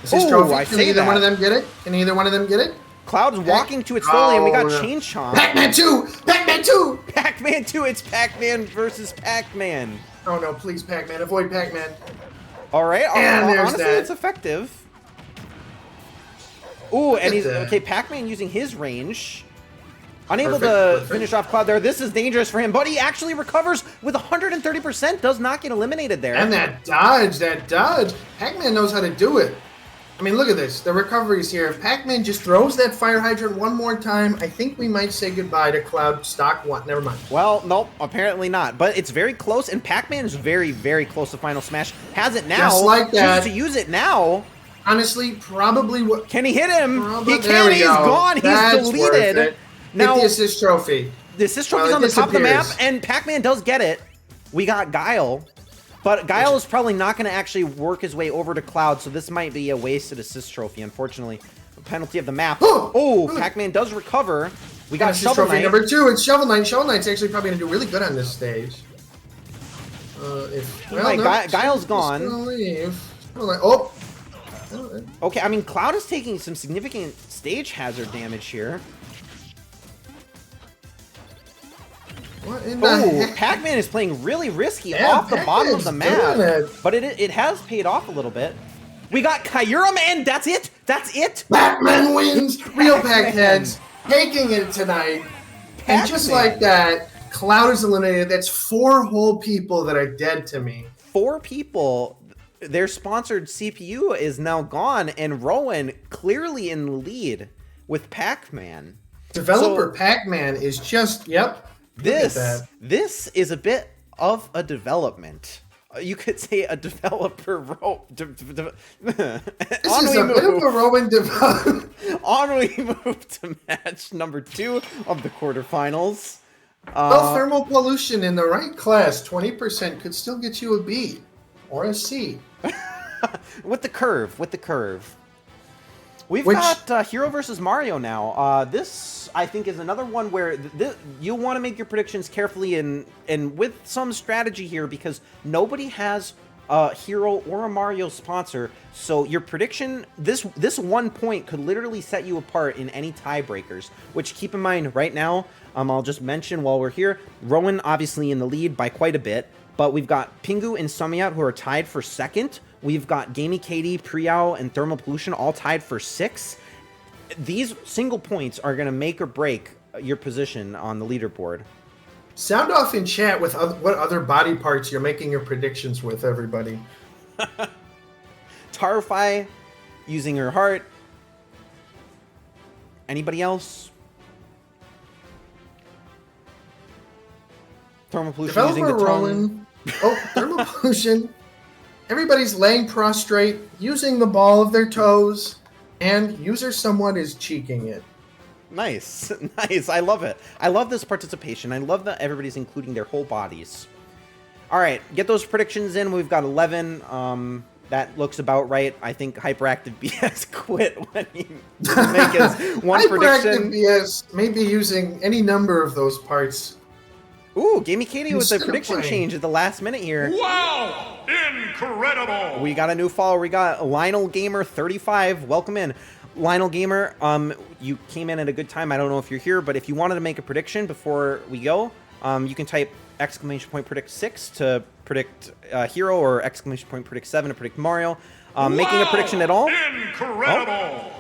Is this trophy? Can either one of them get it? Can either one of them get it? Cloud's walking to it slowly, and we got Chain Chomp. Pac-Man 2! Pac-Man 2! Pac-Man 2, it's Pac-Man versus Pac-Man. Oh no, please, Pac-Man, avoid Pac-Man. All right, honestly, that. it's effective. Ooh, and he's, okay, Pac-Man using his range. Unable to finish off Cloud there. This is dangerous for him, but he actually recovers with 130%, does not get eliminated there. And that dodge. Pac-Man knows how to do it. I mean, look at this. The recoveries here. If Pac-Man just throws that fire hydrant one more time, I think we might say goodbye to Cloud Stock 1. Never mind. Well, nope, apparently not. But it's very close, and Pac-Man is very, very close to Final Smash. Has it now. Just like that. Chooses to use it now. Honestly, probably what... Can he hit him? He can. He's gone. He's deleted. Now, get the assist trophy. The assist trophy's on the top of the map, and Pac-Man does get it. We got Guile. But Guile is probably not going to actually work his way over to Cloud, so this might be a wasted assist trophy, unfortunately. The penalty of the map. Oh, Pac-Man does recover. We got Shovel Knight. Number 2, it's Shovel Knight. Shovel Knight's actually probably going to do really good on this stage. Guile's gone. Oh! Okay, I mean, Cloud is taking some significant stage hazard damage here. Oh, Pac-Man is playing really risky off the bottom of the map, but it has paid off a little bit. We got Kyurem, and that's it. That's it. Pac-Man wins. Real Pac-Heads taking it tonight. And just like that, Cloud is eliminated. That's 4 whole people that are dead to me. 4 people. Their sponsored CPU is now gone, and Rowan clearly in the lead with Pac-Man. Developer Pac-Man is just, yep. This is a bit of a development. You could say a developer This is a bit of a Rowan development. On we move to match number 2 of the quarterfinals. Well, thermal pollution in the right class, 20% could still get you a B or a C. With the curve. We've got Hero versus Mario now. This, I think, is another one where you'll want to make your predictions carefully and with some strategy here, because nobody has a Hero or a Mario sponsor. So your prediction, this 1 point could literally set you apart in any tiebreakers, which, keep in mind, right now, I'll just mention while we're here, Rowan obviously in the lead by quite a bit, but we've got Pingu and Sumiyat who are tied for 2nd. We've got Gamey Katie, Priyao, and Thermal Pollution all tied for 6. These single points are going to make or break your position on the leaderboard. Sound off in chat with what other body parts you're making your predictions with, everybody. Tarfai using her heart. Anybody else? Thermal Pollution using the tongue. Oh, Thermal Pollution. Everybody's laying prostrate, using the ball of their toes, and user someone is cheeking it. Nice. Nice. I love it. I love this participation. I love that everybody's including their whole bodies. All right, get those predictions in. We've got 11. That looks about right. I think Hyperactive BS quit when he make his one prediction. Hyperactive BS may be using any number of those parts. Ooh, Gamey Katie with the prediction change at the last minute here. Wow! Incredible! We got a new follower. We got Lionel Gamer 35. Welcome in. Lionel Gamer, you came in at a good time. I don't know if you're here, but if you wanted to make a prediction before we go, you can type !predict 6 to predict Hero, or !predict 7 to predict Mario. Making a prediction at all? Incredible! Oh.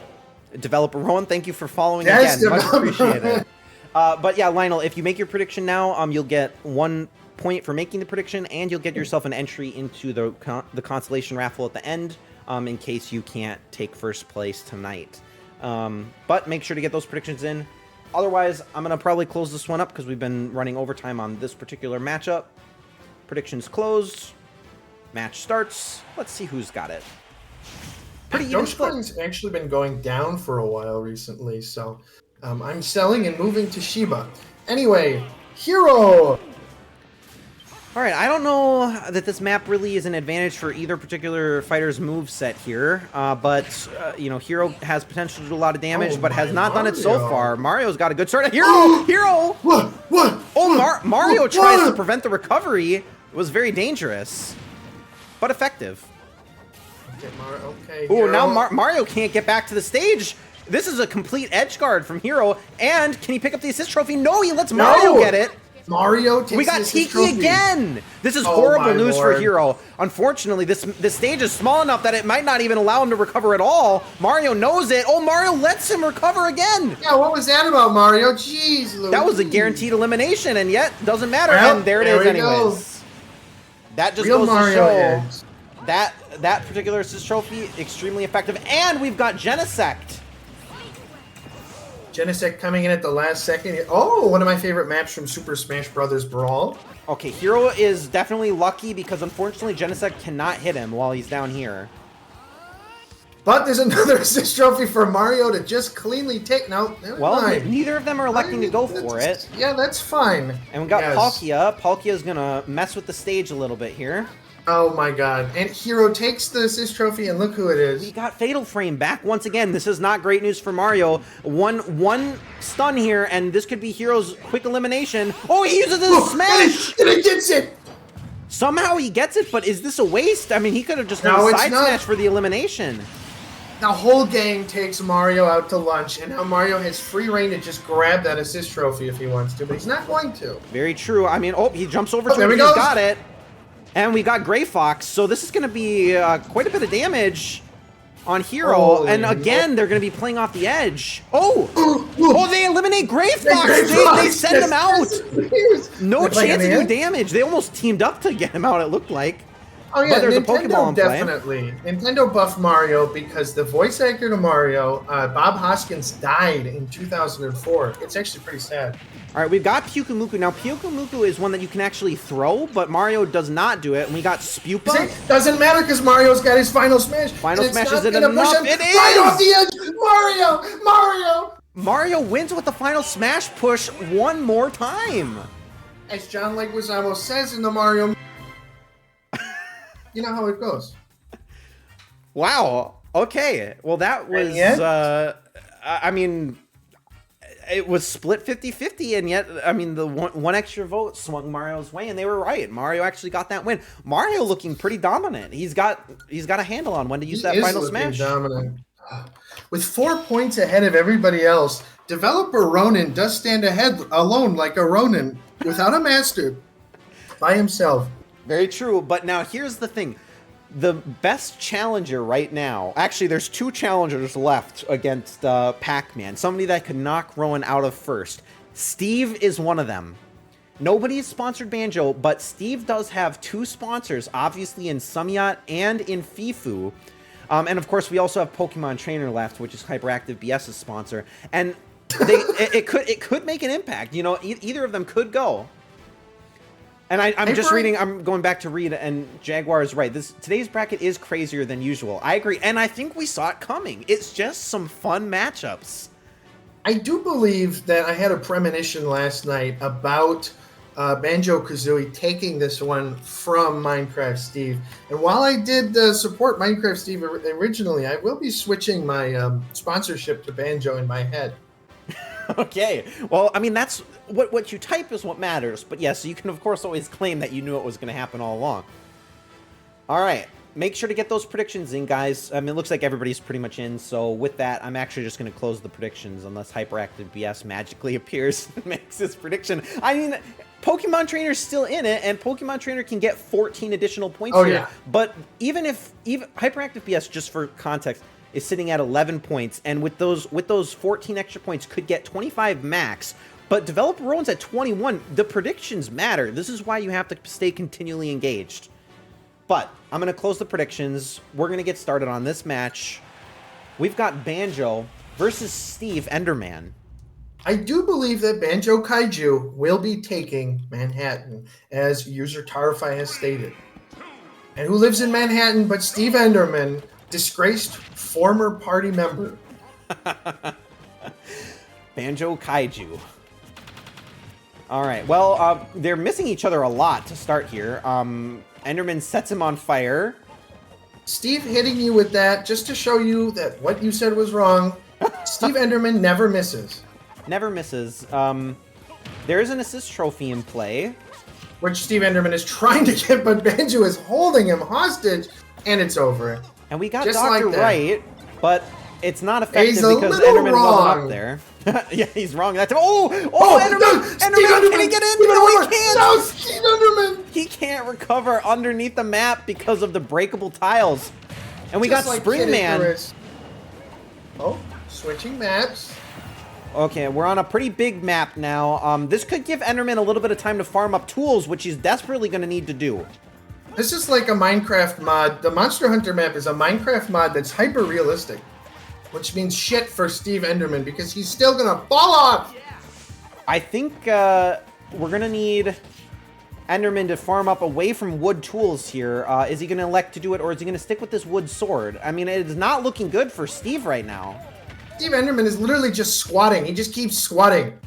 Developer Rowan, thank you for following again. Much appreciated. But yeah, Lionel, if you make your prediction now, you'll get 1 point for making the prediction, and you'll get yourself an entry into the consolation raffle at the end, in case you can't take first place tonight. But make sure to get those predictions in. Otherwise, I'm going to probably close this one up because we've been running overtime on this particular matchup. Predictions closed. Match starts. Let's see who's got it. Pretty even split. Dogecoin's actually been going down for a while recently, so I'm selling and moving to Shiba. Anyway, Hero! All All right, I don't know that this map really is an advantage for either particular fighter's move set here, but you know, Hero has potential to do a lot of damage, but has not done it so far. Mario's got a good start. Hero! What? Oh, Mario tries to prevent the recovery. It was very dangerous, but effective. Okay, Mario. Okay. Oh, now Mario can't get back to the stage. This is a complete edge guard from Hero, and can he pick up the assist trophy? No, he lets Mario get it. Mario takes We got Tiki again! This is horrible news for Hero. Unfortunately, this stage is small enough that it might not even allow him to recover at all. Mario knows it. Oh, Mario lets him recover again! Yeah, what was that about, Mario? Jeez, Louise. That was a guaranteed elimination, and yet, doesn't matter. Well, and there it is anyways. That just goes to show that particular assist trophy, extremely effective. And we've got Genesect. Genesect coming in at the last second. Oh, one of my favorite maps from Super Smash Bros. Brawl. Okay, Hero is definitely lucky because unfortunately Genesect cannot hit him while he's down here. But there's another assist trophy for Mario to just cleanly take. No, well, neither of them are electing to go for it. Yeah, that's fine. And we got Palkia. Palkia's gonna mess with the stage a little bit here. Oh my god. And Hero takes the assist trophy, and look who it is. We got Fatal Frame back once again. This is not great news for Mario. One stun here, and this could be Hero's quick elimination. Oh, he uses his smash! And he gets it! Somehow he gets it, but is this a waste? I mean, he could have just done a side smash for the elimination. The whole gang takes Mario out to lunch, and now Mario has free reign to just grab that assist trophy if he wants to, but he's not going to. Very true. I mean, oh, he jumps over to him. He's got it. And we got Gray Fox, so this is going to be quite a bit of damage on Hero. Oh, and again, they're going to be playing off the edge. Oh, they eliminate Gray Fox. They send him out. No chance to do damage. They almost teamed up to get him out, it looked like. Oh yeah, but there's Nintendo a Pokeball in play. Definitely. Nintendo buffed Mario because the voice actor to Mario, Bob Hoskins, died in 2004. It's actually pretty sad. All right, we've got Pyukumuku. Now, Pyukumuku is one that you can actually throw, but Mario does not do it. And we got Spupa. Doesn't matter because Mario's got his final smash. Final smash isn't enough. It is! Right off the edge! Mario! Mario wins with the final smash push one more time. As John Leguizamo says in the Mario... You know how it goes. Wow. Okay. Well, that was, I mean, it was split 50-50, and yet, I mean, the one extra vote swung Mario's way, and they were right. Mario actually got that win. Mario looking pretty dominant. He's got a handle on when to use that final smash. Dominant. With 4 points ahead of everybody else, developer Ronin does stand ahead alone like a Ronin without a master by himself. Very true, but now here's the thing. The best challenger right now, actually there's two challengers left against Pac-Man, somebody that could knock Rowan out of first. Steve is one of them. Nobody's sponsored Banjo, but Steve does have two sponsors, obviously in Samyat and in Fifu. And of course we also have Pokemon Trainer left, which is Hyperactive BS's sponsor. And it could make an impact, you know, either of them could go. And I'm just reading, I'm going back to read, and Jaguar is right. Today's bracket is crazier than usual. I agree, and I think we saw it coming. It's just some fun matchups. I do believe that I had a premonition last night about Banjo-Kazooie taking this one from Minecraft Steve. And while I did support Minecraft Steve originally, I will be switching my sponsorship to Banjo in my head. Okay. Well, I mean, that's what you type is what matters. But yes, you can, of course, always claim that you knew it was going to happen all along. All right. Make sure to get those predictions in, guys. I mean, it looks like everybody's pretty much in. So with that, I'm actually just going to close the predictions unless Hyperactive BS magically appears and makes his prediction. I mean, Pokemon Trainer's still in it, and Pokemon Trainer can get 14 additional points here. Yeah. But even Hyperactive BS, just for context, is sitting at 11 points, and with those 14 extra points could get 25 max, but Developer Rowan's at 21. The predictions matter. This is why you have to stay continually engaged. But I'm going to close the predictions. We're going to get started on this match. We've got Banjo versus Steve Enderman. I do believe that Banjo Kaiju will be taking Manhattan, as user Tarify has stated. And who lives in Manhattan but Steve Enderman, disgraced former party member. Banjo Kaiju. All right. Well, they're missing each other a lot to start here. Enderman sets him on fire. Steve hitting you with that just to show you that what you said was wrong. Steve Enderman never misses. Never misses. There is an assist trophy in play. Which Steve Enderman is trying to get, but Banjo is holding him hostage, and it's over. And we got Just Dr. like that. Right, but it's not effective He's a because little Enderman wasn't wrong. up there. Yeah, he's wrong that time. Enderman! no, Enderman, Steve can he get in? Steve No, he Enderman! can't! No, Steve Enderman! He can't recover underneath the map because of the breakable tiles. And we Just got like Spring Kid Man. Icarus. Oh, switching maps. Okay, we're on a pretty big map now. This could give Enderman a little bit of time to farm up tools, which he's desperately going to need to do. This is like a Minecraft mod. The Monster Hunter map is a Minecraft mod that's hyper realistic, which means shit for Steve Enderman because he's still gonna fall off. I think we're going to need Enderman to farm up away from wood tools here. Is he going to elect to do it, or is he going to stick with this wood sword? I mean, it is not looking good for Steve right now. Steve Enderman is literally just squatting. He just keeps squatting.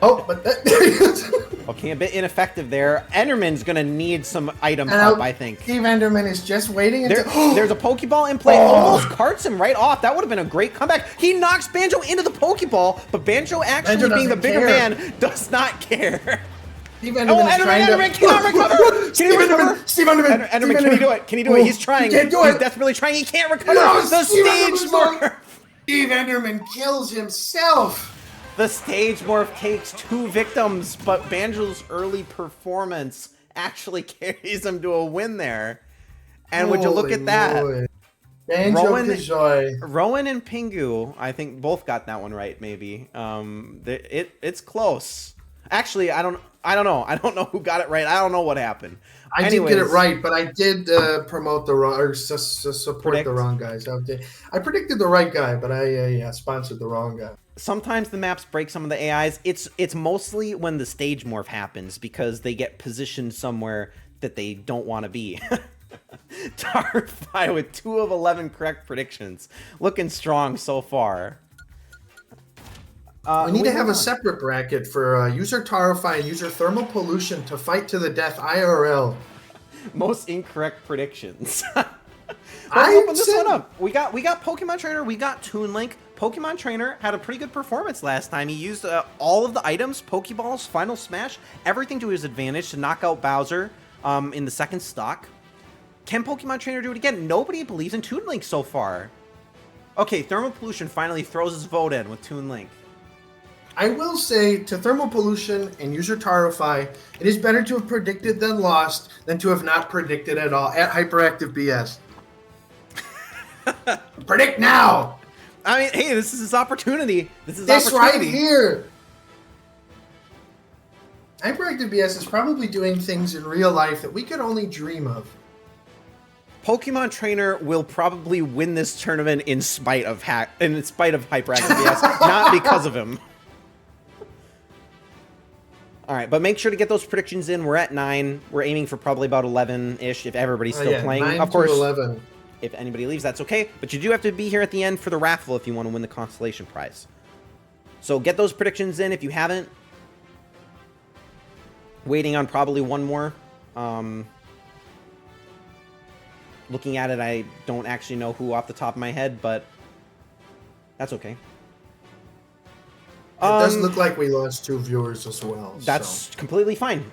Oh, but that, there he is. Okay, a bit ineffective there. Enderman's going to need some item And help, I think. Steve Enderman is just waiting until... There's a Pokeball in play. Oh. Almost carts him right off. That would have been a great comeback. He knocks Banjo into the Pokeball, but Banjo actually Banjo being the doesn't bigger care. man does not care. Steve Enderman is trying to... Enderman cannot recover! Can he recover? Steve Enderman! Enderman, can he do it? Can he do it? He's trying. He can't do He's it. desperately trying. He can't recover. No, The Steve stage Enderman's on- morph. Steve Enderman kills himself. The stage morph takes 2 victims, but Banjo's early performance actually carries him to a win there. And would you look Holy at that? Lord. Banjo Kazooie. Rowan and Pingu, I think both got that one right. Maybe it's close. Actually, I don't know. I don't know who got it right. I don't know what happened. I did get it right, but I did promote the wrong or support Predict. the wrong guys. I predicted the right guy, but I sponsored the wrong guy. Sometimes the maps break some of the AIs. It's mostly when the stage morph happens because they get positioned somewhere that they don't want to be. Tarfy with 2 of 11 correct predictions. Looking strong so far. We need to have a separate bracket for user Tarify and user Thermal Pollution to fight to the death IRL. Most incorrect predictions. I Open this said- one up. We got Pokemon Trainer. We got Toon Link. Pokemon Trainer had a pretty good performance last time. He used all of the items, Pokeballs, Final Smash, everything to his advantage to knock out Bowser in the second stock. Can Pokemon Trainer do it again? Nobody believes in Toon Link so far. Okay, Thermal Pollution finally throws his vote in with Toon Link. I will say to Thermal Pollution and user Tarify, it is better to have predicted than lost than to have not predicted at all at Hyperactive BS. Predict now! I mean, hey, this is his opportunity. This right here! Hyperactive BS is probably doing things in real life that we could only dream of. Pokemon Trainer will probably win this tournament in spite of Hyperactive BS, not because of him. All right, but make sure to get those predictions in. We're at 9. We're aiming for probably about 11-ish if everybody's still playing. 9 of to course, 11. if anybody leaves, that's okay. But you do have to be here at the end for the raffle if you want to win the consolation prize. So get those predictions in if you haven't. Waiting on probably one more. Looking at it, I don't actually know who off the top of my head, but that's okay. It does look like we lost 2 viewers as well. That's completely fine.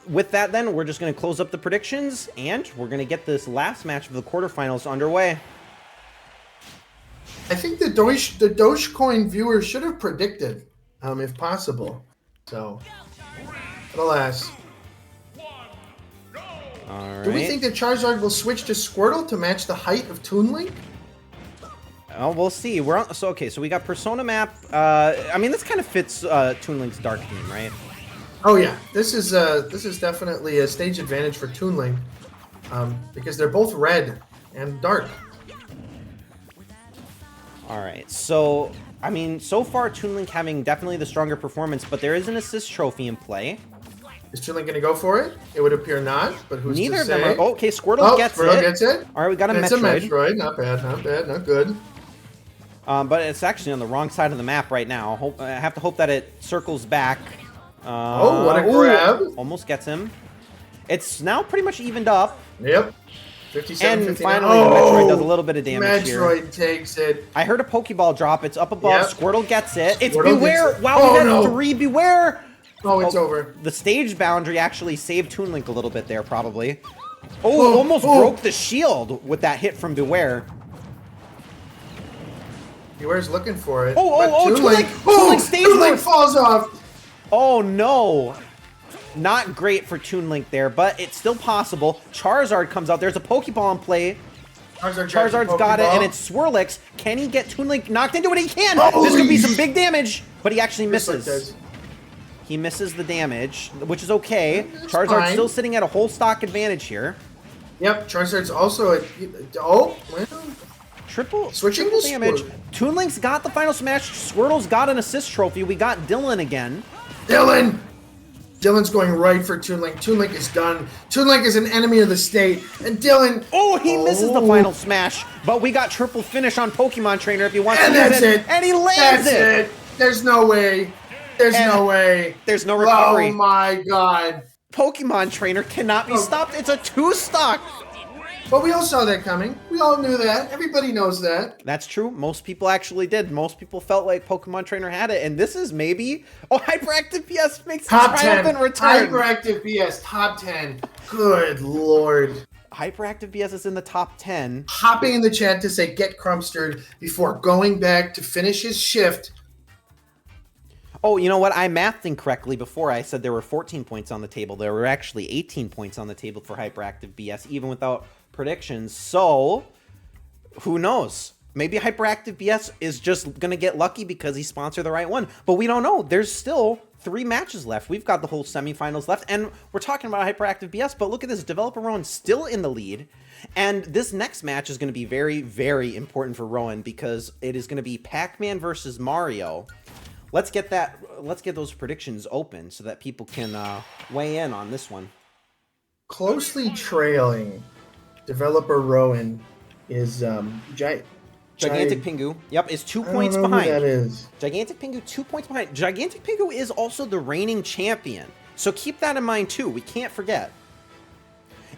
With that, then, we're just going to close up the predictions, and we're going to get this last match of the quarterfinals underway. I think the Dogecoin viewers should have predicted, if possible. So, but alas. All right. Do we think that Charizard will switch to Squirtle to match the height of Toon Link? Oh, we'll see. We're on. So okay. So we got Persona map. I mean, this kind of fits Toon Link's Dark theme, right? Oh yeah, this is definitely a stage advantage for Toon Link, because they're both red and dark. All right. So I mean, so far Toon Link having definitely the stronger performance, but there is an assist trophy in play. Is Toon Link going to go for it? It would appear not, but who's Neither to of say? them are. Okay, Squirtle gets Squirtle it. gets it. All right, we got a It's Metroid. a Metroid. Not bad, not bad, not good. But it's actually on the wrong side of the map right now. I have to hope that it circles back What a grab. Almost gets him. It's now pretty much evened up. Yep. 57, And 59. finally, the Metroid does a little bit of damage Metroid takes it. I heard a Pokeball drop. It's up above. Yep. Squirtle gets it. It's Squirtle Beware. gets it. Wow, Oh, we got no. 3 Beware. Oh, it's over. The stage boundary actually saved Toon Link a little bit there, probably. Oh, almost broke the shield with that hit from Beware. Beware's looking for it. Toon Link. Toon Link stage Toon Link mode. falls off. Oh, no. Not great for Toon Link there, but it's still possible. Charizard comes out. There's a Pokeball in play. Charizard's got it, and it's Swirlix. Can he get Toon Link knocked into it? He can! This could be some big damage, but he actually misses. He misses the damage, which is okay. Charizard's still sitting at a whole stock advantage here. Yep, Charizard's also at... Oh, well... Switching damage. Toon Link's got the final smash. Squirtle's got an assist trophy. We got Dylan again. Dylan's going right for Toon Link. Toon Link is done. Toon Link is an enemy of the state. And Dylan... Oh, he misses the final smash. But we got triple finish on Pokemon Trainer if he wants to use that's it. And he lands it. There's no way. There's no way. There's no recovery. Oh my god. Pokemon Trainer cannot be stopped. It's a 2-stock. But we all saw that coming. We all knew that. Everybody knows that. That's true. Most people actually did. Most people felt like Pokemon Trainer had it. And this is maybe... Oh, Hyperactive PS makes a triumphant return. Hyperactive PS, top 10. Good lord. Hyperactive PS is in the top 10. Hopping in the chat to say get Crumpstered before going back to finish his shift. Oh, you know what? I mathed incorrectly before. I said there were 14 points on the table. There were actually 18 points on the table for Hyperactive BS, even without predictions. So, who knows? Maybe Hyperactive BS is just going to get lucky because he sponsored the right one. But we don't know. There's still 3 matches left. We've got the whole semifinals left. And we're talking about Hyperactive BS, but look at this. Developer Rowan still in the lead. And this next match is going to be very, very important for Rowan because it is going to be Pac-Man versus Mario. Let's get those predictions open so that people can weigh in on this one. Closely trailing Developer Rowan is Gigantic Pingu. Yep, is 2 I points don't know behind. Who that is. Gigantic Pingu 2 points behind. Gigantic Pingu is also the reigning champion. So keep that in mind too. We can't forget.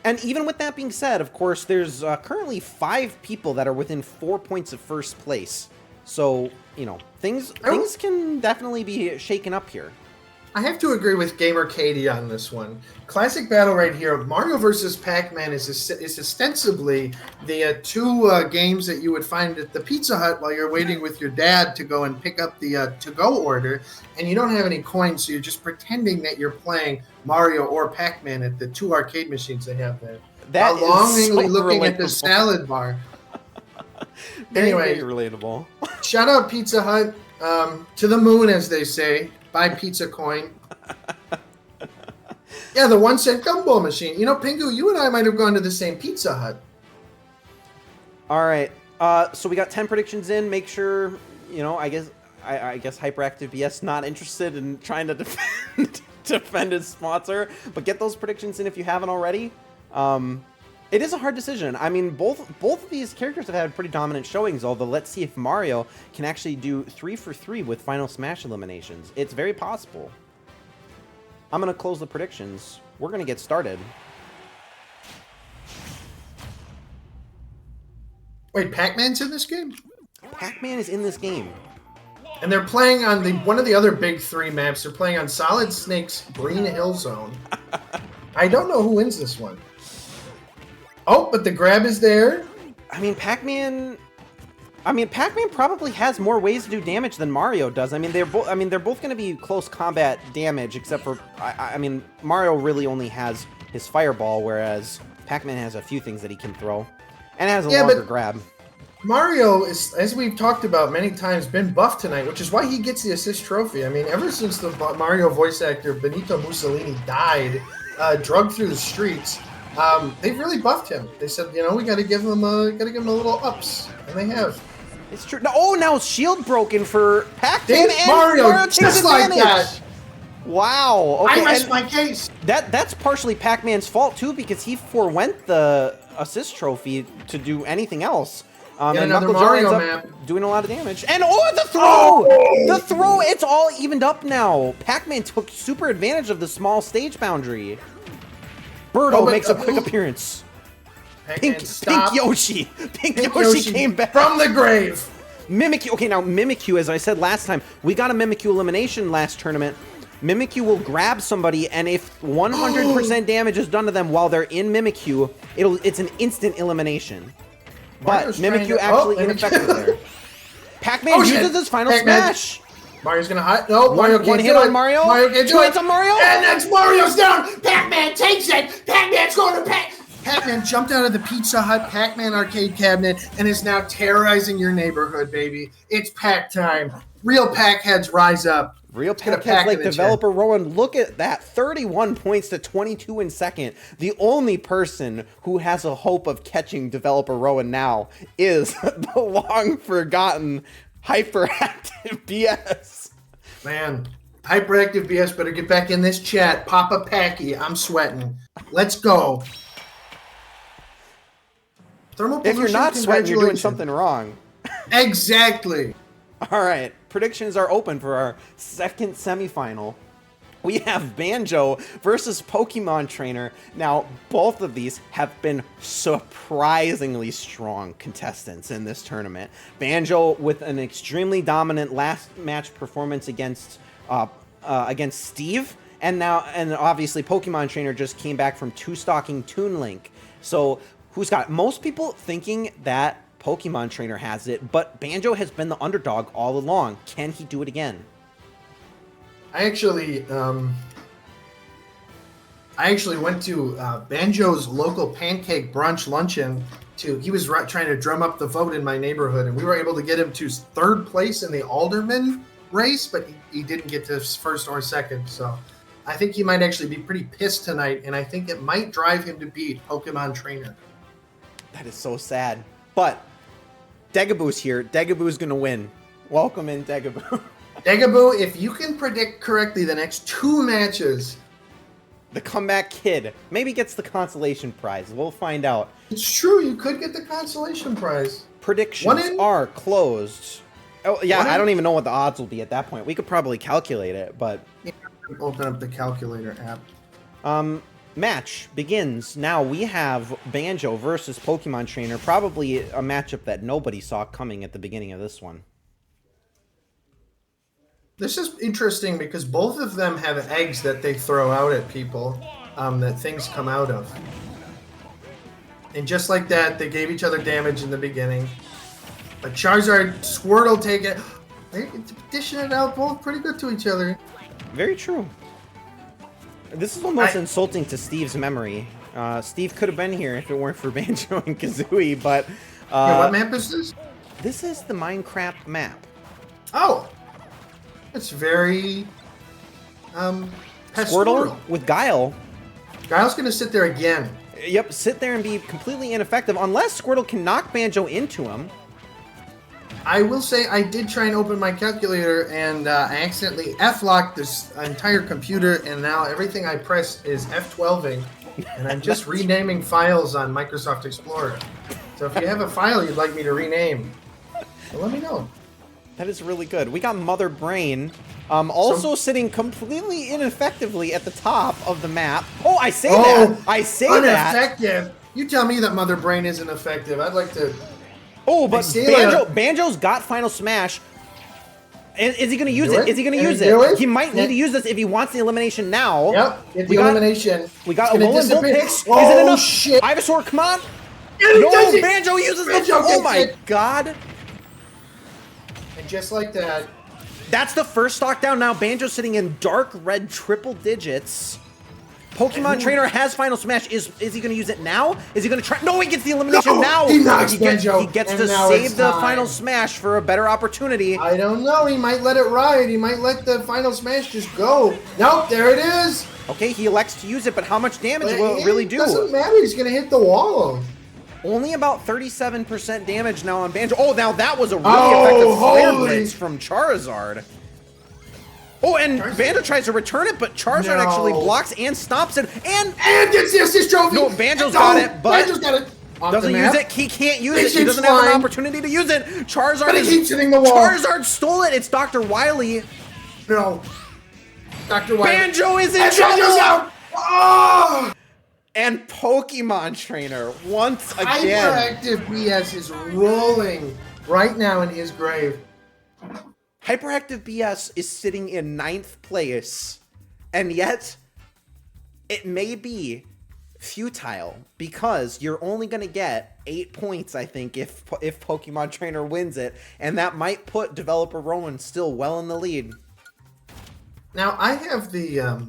And even with that being said, of course, there's currently 5 people that are within 4 points of first place. So, you know, things can definitely be shaken up here. I have to agree with Gamer Katie on this one. Classic battle right here. Mario versus Pac-Man is ostensibly the 2 games that you would find at the Pizza Hut while you're waiting with your dad to go and pick up the to-go order, and you don't have any coins, so you're just pretending that you're playing Mario or Pac-Man at the 2 arcade machines they have there. That while longingly so looking relatable. at the salad bar. Very relatable. Shout out Pizza Hut. To the moon, as they say. Buy pizza coin. Yeah, the 1-cent gumball machine. You know, Pingu, you and I might have gone to the same Pizza Hut. All right. So we got 10 predictions in. Make sure, you know, I guess Hyperactive BS not interested in trying to defend his sponsor, but get those predictions in if you haven't already. It is a hard decision. I mean, both of these characters have had pretty dominant showings, although let's see if Mario can actually do 3 for 3 with Final Smash eliminations. It's very possible. I'm going to close the predictions. We're going to get started. Wait, Pac-Man's in this game? Pac-Man is in this game. And they're playing on one of the other big 3 maps. They're playing on Solid Snake's Green Hill Zone. I don't know who wins this one. Oh, but the grab is there. I mean, Pac-Man probably has more ways to do damage than Mario does. I mean, they're both going to be close combat damage, except for I mean, Mario really only has his fireball, whereas Pac-Man has a few things that he can throw, and it has a longer grab. Mario is, as we've talked about many times, been buffed tonight, which is why he gets the assist trophy. I mean, ever since the Mario voice actor Benito Mussolini died, drugged through the streets. They've really buffed him. They said, you know, we got to give him a little ups, and they have. It's true. Now shield broken for Pac-Man and Mario just like that. Wow. Okay, I rest my case. That's partially Pac-Man's fault too, because he forewent the assist trophy to do anything else. And another Knuckle Jar Mario ends map. up doing a lot of damage. And the throw! The throw, it's all evened up now. Pac-Man took super advantage of the small stage boundary. Birdo makes a quick appearance. Pink Yoshi. Pink Yoshi came back. From the grave. Mimikyu. Okay, now Mimikyu, as I said last time, we got a Mimikyu elimination last tournament. Mimikyu will grab somebody, and if 100% damage is done to them while they're in Mimikyu, it's an instant elimination. But Mimikyu actually ineffective there. Pac-Man uses his final smash. Mario's gonna hide. No, Mario can't one hit on Mario. Mario can't do it. 2 hits on Mario. And that's Mario's down. Pac-Man takes it. Pac-Man's going to Pac-Man jumped out of the Pizza Hut Pac-Man arcade cabinet and is now terrorizing your neighborhood, baby. It's Pac time. Real Pac heads rise up. Real Pac heads like Developer Rowan. Look at that. 31 points to 22 in second. The only person who has a hope of catching Developer Rowan now is the long-forgotten Hyperactive BS. Man, Hyperactive BS better get back in this chat. Papa Packy, I'm sweating. Let's go. If you're not sweating, you're doing something wrong. Exactly. All right, predictions are open for our second semifinal. We have Banjo versus Pokemon Trainer. Now, both of these have been surprisingly strong contestants in this tournament. Banjo with an extremely dominant last match performance against Steve, and obviously Pokemon Trainer just came back from two-stocking Toon Link. So, most people thinking that Pokemon Trainer has it, but Banjo has been the underdog all along. Can he do it again? I actually went to Banjo's local pancake brunch luncheon. He was trying to drum up the vote in my neighborhood, and we were able to get him to third place in the Alderman race, but he didn't get to first or second. So I think he might actually be pretty pissed tonight, and I think it might drive him to beat Pokemon Trainer. That is so sad. But Degaboo's here. Degaboo's going to win. Welcome in, Degaboo. Degaboo, if you can predict correctly the next 2 matches, the comeback kid maybe gets the consolation prize. We'll find out. It's true. You could get the consolation prize. Predictions are closed. Oh, yeah, I don't even know what the odds will be at that point. We could probably calculate it, but... Yeah, open up the calculator app. Match begins. Now we have Banjo versus Pokemon Trainer. Probably a matchup that nobody saw coming at the beginning of this one. This is interesting because both of them have eggs that they throw out at people, that things come out of. And just like that, they gave each other damage in the beginning. But Charizard, Squirtle take it. They're dishing it out both pretty good to each other. Very true. This is almost insulting to Steve's memory. Steve could have been here if it weren't for Banjo and Kazooie, but... yeah, what map is this? This is the Minecraft map. Oh! It's very... Squirtle with Guile. Guile's gonna sit there again. Yep, sit there and be completely ineffective, unless Squirtle can knock Banjo into him. I will say I did try and open my calculator, and I accidentally F-locked this entire computer, and now everything I press is F12ing, and I'm just renaming files on Microsoft Explorer. So if you have a file you'd like me to rename, let me know. That is really good. We got Mother Brain, also sitting completely ineffectively at the top of the map. Oh, I say that! I say that! Ineffective! You tell me that Mother Brain isn't effective. I'd like to... Oh, but Banjo's got Final Smash. Is he going to use it? Is he going to use it? He might need to use this if he wants the elimination now. Yep, get the elimination. We got a Alolan Vulpix. Oh, is it enough? Shit. Ivysaur, come on. No, Banjo uses the... Oh, my God. And just like that. That's the first stock down. Now Banjo's sitting in dark red triple digits. Pokemon Trainer has Final Smash. Is he going to use it now? Is he going to try? No, he gets the elimination now. He knocks Banjo. He gets to save the Final Smash for a better opportunity. I don't know. He might let it ride. He might let the Final Smash just go. Nope, there it is. Okay, he elects to use it, but how much damage will it really do? It doesn't matter. He's going to hit the wall. Only about 37% damage now on Banjo. Oh, now that was a really effective Flare Blitz from Charizard. Oh, and Banjo tries to return it, but Charizard actually blocks and stops it, and gets the assist trophy. No, Banjo's got it, but Banjo's got it. Off Doesn't the use map. it. He can't use He it. He keeps doesn't have an flying. opportunity to use it. Charizard But he is, keeps hitting the wall. Charizard stole it. It's Dr. Wily. No. Dr. Wily. Banjo is in And trouble. Banjo's out! Oh! And Pokemon Trainer once again. Hyperactive BS is rolling right now in his grave. Hyperactive BS is sitting in 9th place, and yet it may be futile because you're only going to get 8 points, I think, if Pokemon Trainer wins it, and that might put developer Rowan still well in the lead. Now, I have the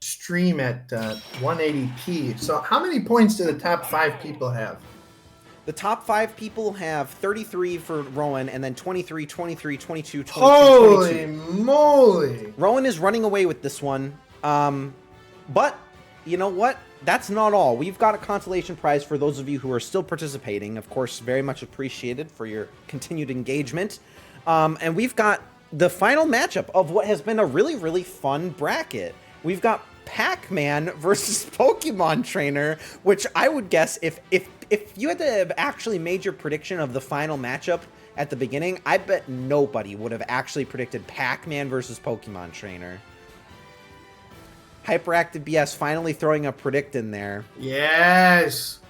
stream at 180p, so how many points do the top 5 people have? The top 5 people have 33 for Rowan, and then 23, 23, 22, 22, Holy 22. moly! Rowan is running away with this one, but you know what? That's not all. We've got a consolation prize for those of you who are still participating. Of course, very much appreciated for your continued engagement. And we've got the final matchup of what has been a really, really fun bracket. We've got Pac-Man versus Pokemon Trainer, which I would guess if you had to have actually made your prediction of the final matchup at the beginning, I bet nobody would have actually predicted Pac-Man versus Pokemon Trainer. Hyperactive BS finally throwing a predict in there. Yes!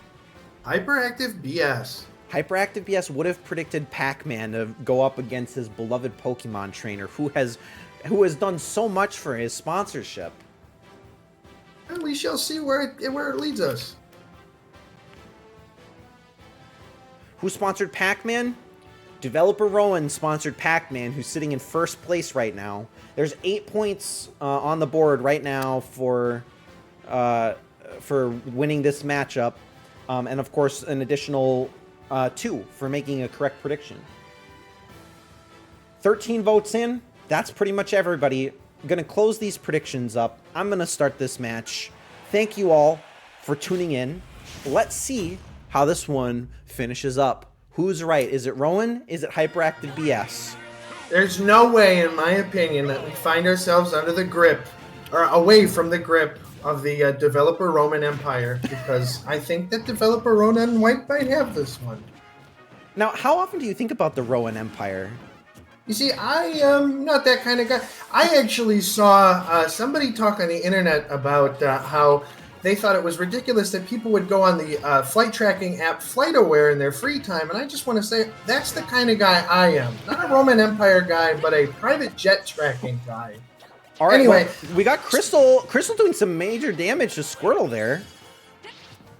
Hyperactive BS. Hyperactive BS would have predicted Pac-Man to go up against his beloved Pokemon Trainer, who has done so much for his sponsorship. And we shall see where it leads us. Who sponsored Pac-Man? Developer Rowan sponsored Pac-Man, who's sitting in first place right now. There's 8 points on the board right now for winning this matchup, and of course an additional 2 for making a correct prediction. 13 votes in. That's pretty much everybody. I'm gonna close these predictions up. I'm gonna start this match. Thank you all for tuning in. Let's see how this one finishes up. Who's right? Is it Rowan? Is it Hyperactive BS? There's no way, in my opinion, that we find ourselves under the grip, or away from the grip of the developer Roman Empire, because I think that developer Ronan White might have this one. Now, how often do you think about the Rowan Empire? You see, I am not that kind of guy. I actually saw somebody talk on the internet about how they thought it was ridiculous that people would go on the flight tracking app FlightAware in their free time, and I just want to say that's the kind of guy I am. Not a Roman Empire guy, but a private jet tracking guy. All right, Anyway. well, we got Crystal doing some major damage to Squirtle there.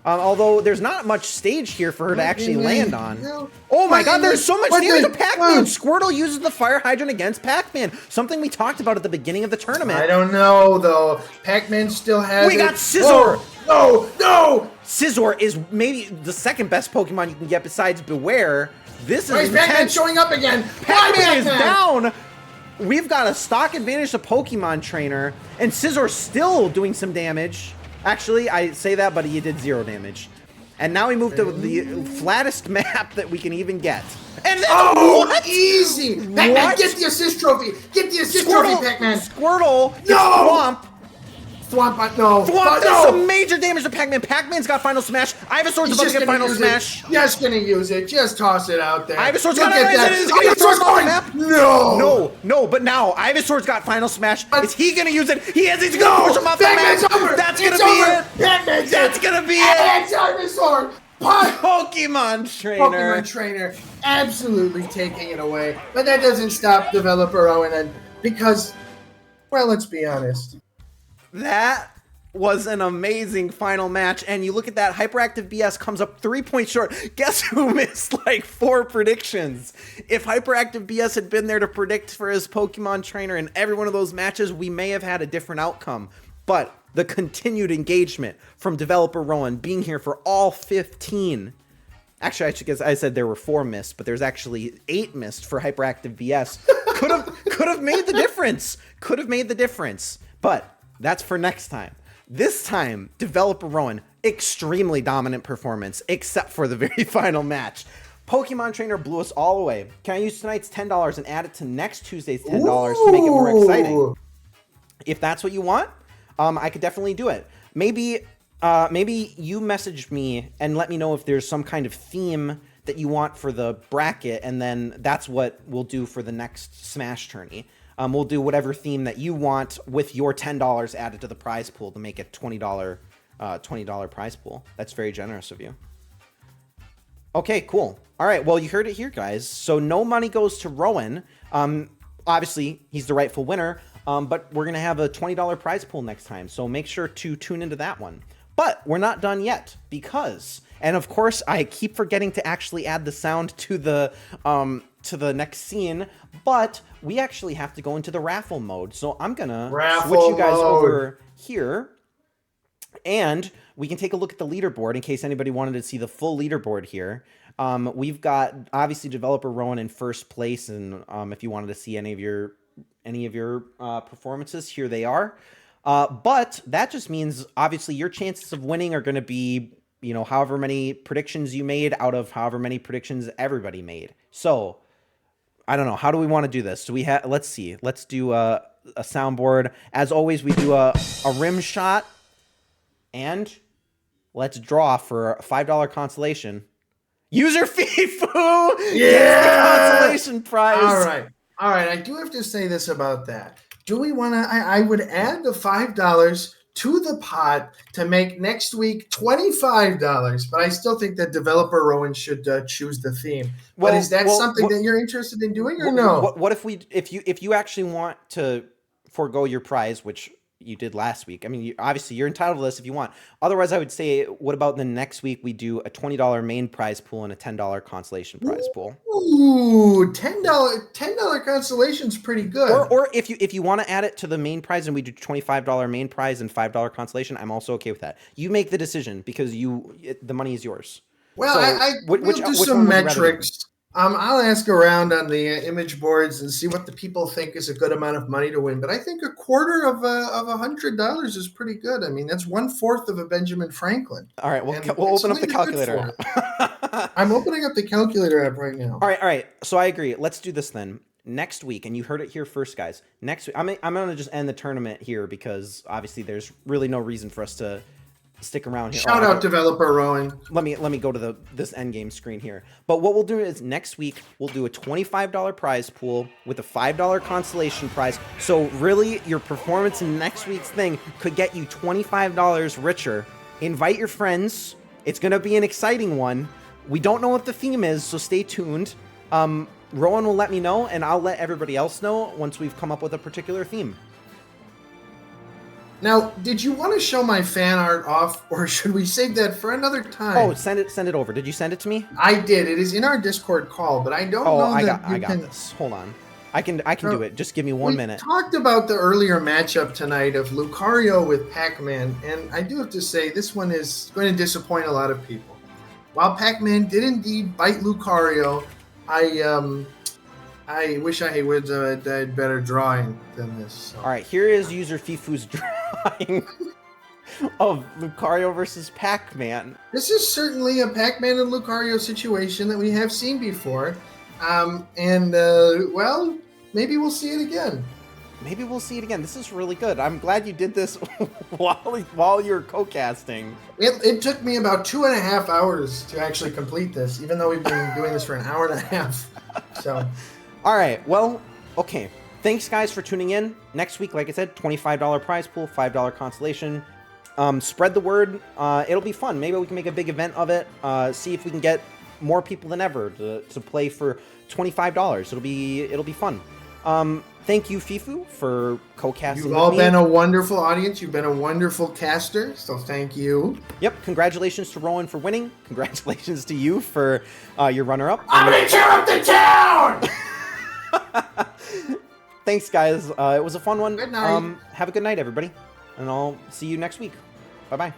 Although there's not much stage here for her to actually land on. Oh my god, there's so much damage to Pac-Man! Squirtle uses the fire hydrant against Pac-Man. Something we talked about at the beginning of the tournament. I don't know, though. Pac-Man still has We got Scizor! Oh, no! Scizor is maybe the second best Pokemon you can get besides Beware. This is Why is Pac-Man intense. showing up again? Pac-Man is down! We've got a stock advantage to Pokemon Trainer, and Scizor's still doing some damage. Actually, I say that, but he did 0 damage. And now we move to the flattest map that we can even get. And then, what? Easy! Pac-Man, What? get the assist trophy! Get the assist trophy, Pac-Man! Squirtle gets No! Thwomp. Thwomp, no! Thwomp does no! some major damage to Pac-Man. Pac-Man's got Final Smash. Ivysaur's about to get Final Smash. Just gonna use it. Just toss it out there. Ivysaur's Look got at it. that. Is it gonna get Ivysaur's thrown off the going! map? No! No, but now Ivysaur's got Final Smash. Is he gonna use it? He is. He's gonna push him off the Pac-Man's map. over! That's It's gonna be over! it. Pac-Man's That's it. gonna be it. It's Ivysaur! Pop! Pokemon Trainer. Pokemon Trainer absolutely taking it away. But that doesn't stop developer Owen, and because, well, let's be honest. That was an amazing final match, and you look at that, Hyperactive BS comes up 3 points short. Guess who missed like 4 predictions? If Hyperactive BS had been there to predict for his Pokemon Trainer in every one of those matches, we may have had a different outcome. But the continued engagement from developer Rowan being here for all 15. Actually, I should guess I said there were 4 missed, but there's actually 8 missed for Hyperactive BS. Could have made the difference. Could have made the difference. But that's for next time. This time, developer Rowan, extremely dominant performance, except for the very final match. Pokemon Trainer blew us all away. Can I use tonight's $10 and add it to next Tuesday's $10 to make it more exciting? If that's what you want, I could definitely do it. Maybe maybe you message me and let me know if there's some kind of theme that you want for the bracket, and then that's what we'll do for the next Smash Tourney. We'll do whatever theme that you want with your $10 added to the prize pool to make it $20 prize pool. That's very generous of you. Okay, cool. All right, well, you heard it here, guys. So no money goes to Rowan. Obviously, he's the rightful winner, but we're going to have a $20 prize pool next time, so make sure to tune into that one. But we're not done yet, because, and of course, I keep forgetting to actually add the sound to the next scene, but we actually have to go into the raffle mode. So I'm going to switch you guys over here, and we can take a look at the leaderboard in case anybody wanted to see the full leaderboard here. We've got, obviously, Developer Rowan in first place, and if you wanted to see any of your performances, here they are. But that just means, obviously, your chances of winning are going to be, you know, however many predictions you made out of however many predictions everybody made. So, I don't know. How do we want to do this? So let's see. Let's do a soundboard. As always, we do a rim shot. And let's draw for a $5 consolation. User Fifu gets the consolation prize. All right. I do have to say this about that. Do we want to? I would add the $5 to the pot to make next week $25. But I still think that Developer Rowan should choose the theme. But is that something that you're interested in doing, or no? What if you actually want to forego your prize, which you did last week? I mean, obviously you're entitled to this if you want. Otherwise, I would say, what about the next week we do a $20 main prize pool and a $10 consolation prize pool? Ooh, $10 consolation's pretty good. Or if you want to add it to the main prize and we do $25 main prize and $5 consolation, I'm also okay with that. You make the decision because the money is yours. Well, so we'll do some metrics. I'll ask around on the image boards and see what the people think is a good amount of money to win. But I think a quarter of $100 is pretty good. I mean, that's 1/4 of a Benjamin Franklin. All right, we'll open up the calculator app. I'm opening up the calculator app right now. All right. So I agree. Let's do this then. Next week, and you heard it here first, guys. Next week, I'm going to just end the tournament here because obviously there's really no reason for us to stick around here. Shout out Developer Rowan. Let me go to this end game screen here. But what we'll do is next week we'll do a $25 prize pool with a $5 consolation prize. So really, your performance in next week's thing could get you $25 richer. Invite your friends. It's gonna be an exciting one. We don't know what the theme is, so stay tuned. Rowan will let me know, and I'll let everybody else know once we've come up with a particular theme. Now, did you want to show my fan art off, or should we save that for another time? Oh, send it over. Did you send it to me? I did. It is in our Discord call, but I don't know I got this. Hold on. I can do it. Just give me 1 minute. We talked about the earlier matchup tonight of Lucario with Pac-Man, and I do have to say this one is going to disappoint a lot of people. While Pac-Man did indeed bite Lucario, I wish I would have had better drawing than this. So. All right, here is user Fifu's drawing of Lucario versus Pac-Man. This is certainly a Pac-Man and Lucario situation that we have seen before. Well, maybe we'll see it again. Maybe we'll see it again. This is really good. I'm glad you did this while you're co-casting. It took me about 2.5 hours to actually complete this, even though we've been doing this for an hour and a half. So... All right, well, okay. Thanks, guys, for tuning in. Next week, like I said, $25 prize pool, $5 consolation. Spread the word. It'll be fun. Maybe we can make a big event of it. See if we can get more people than ever to play for $25. It'll be fun. Thank you, Fifu, for co-casting with me. You've all been a wonderful audience. You've been a wonderful caster, so thank you. Yep. Congratulations to Rowan for winning. Congratulations to you for your runner-up. I'm going to tear up the town! Thanks, guys. It was a fun one. Good night. Have a good night, everybody. And I'll see you next week. Bye-bye.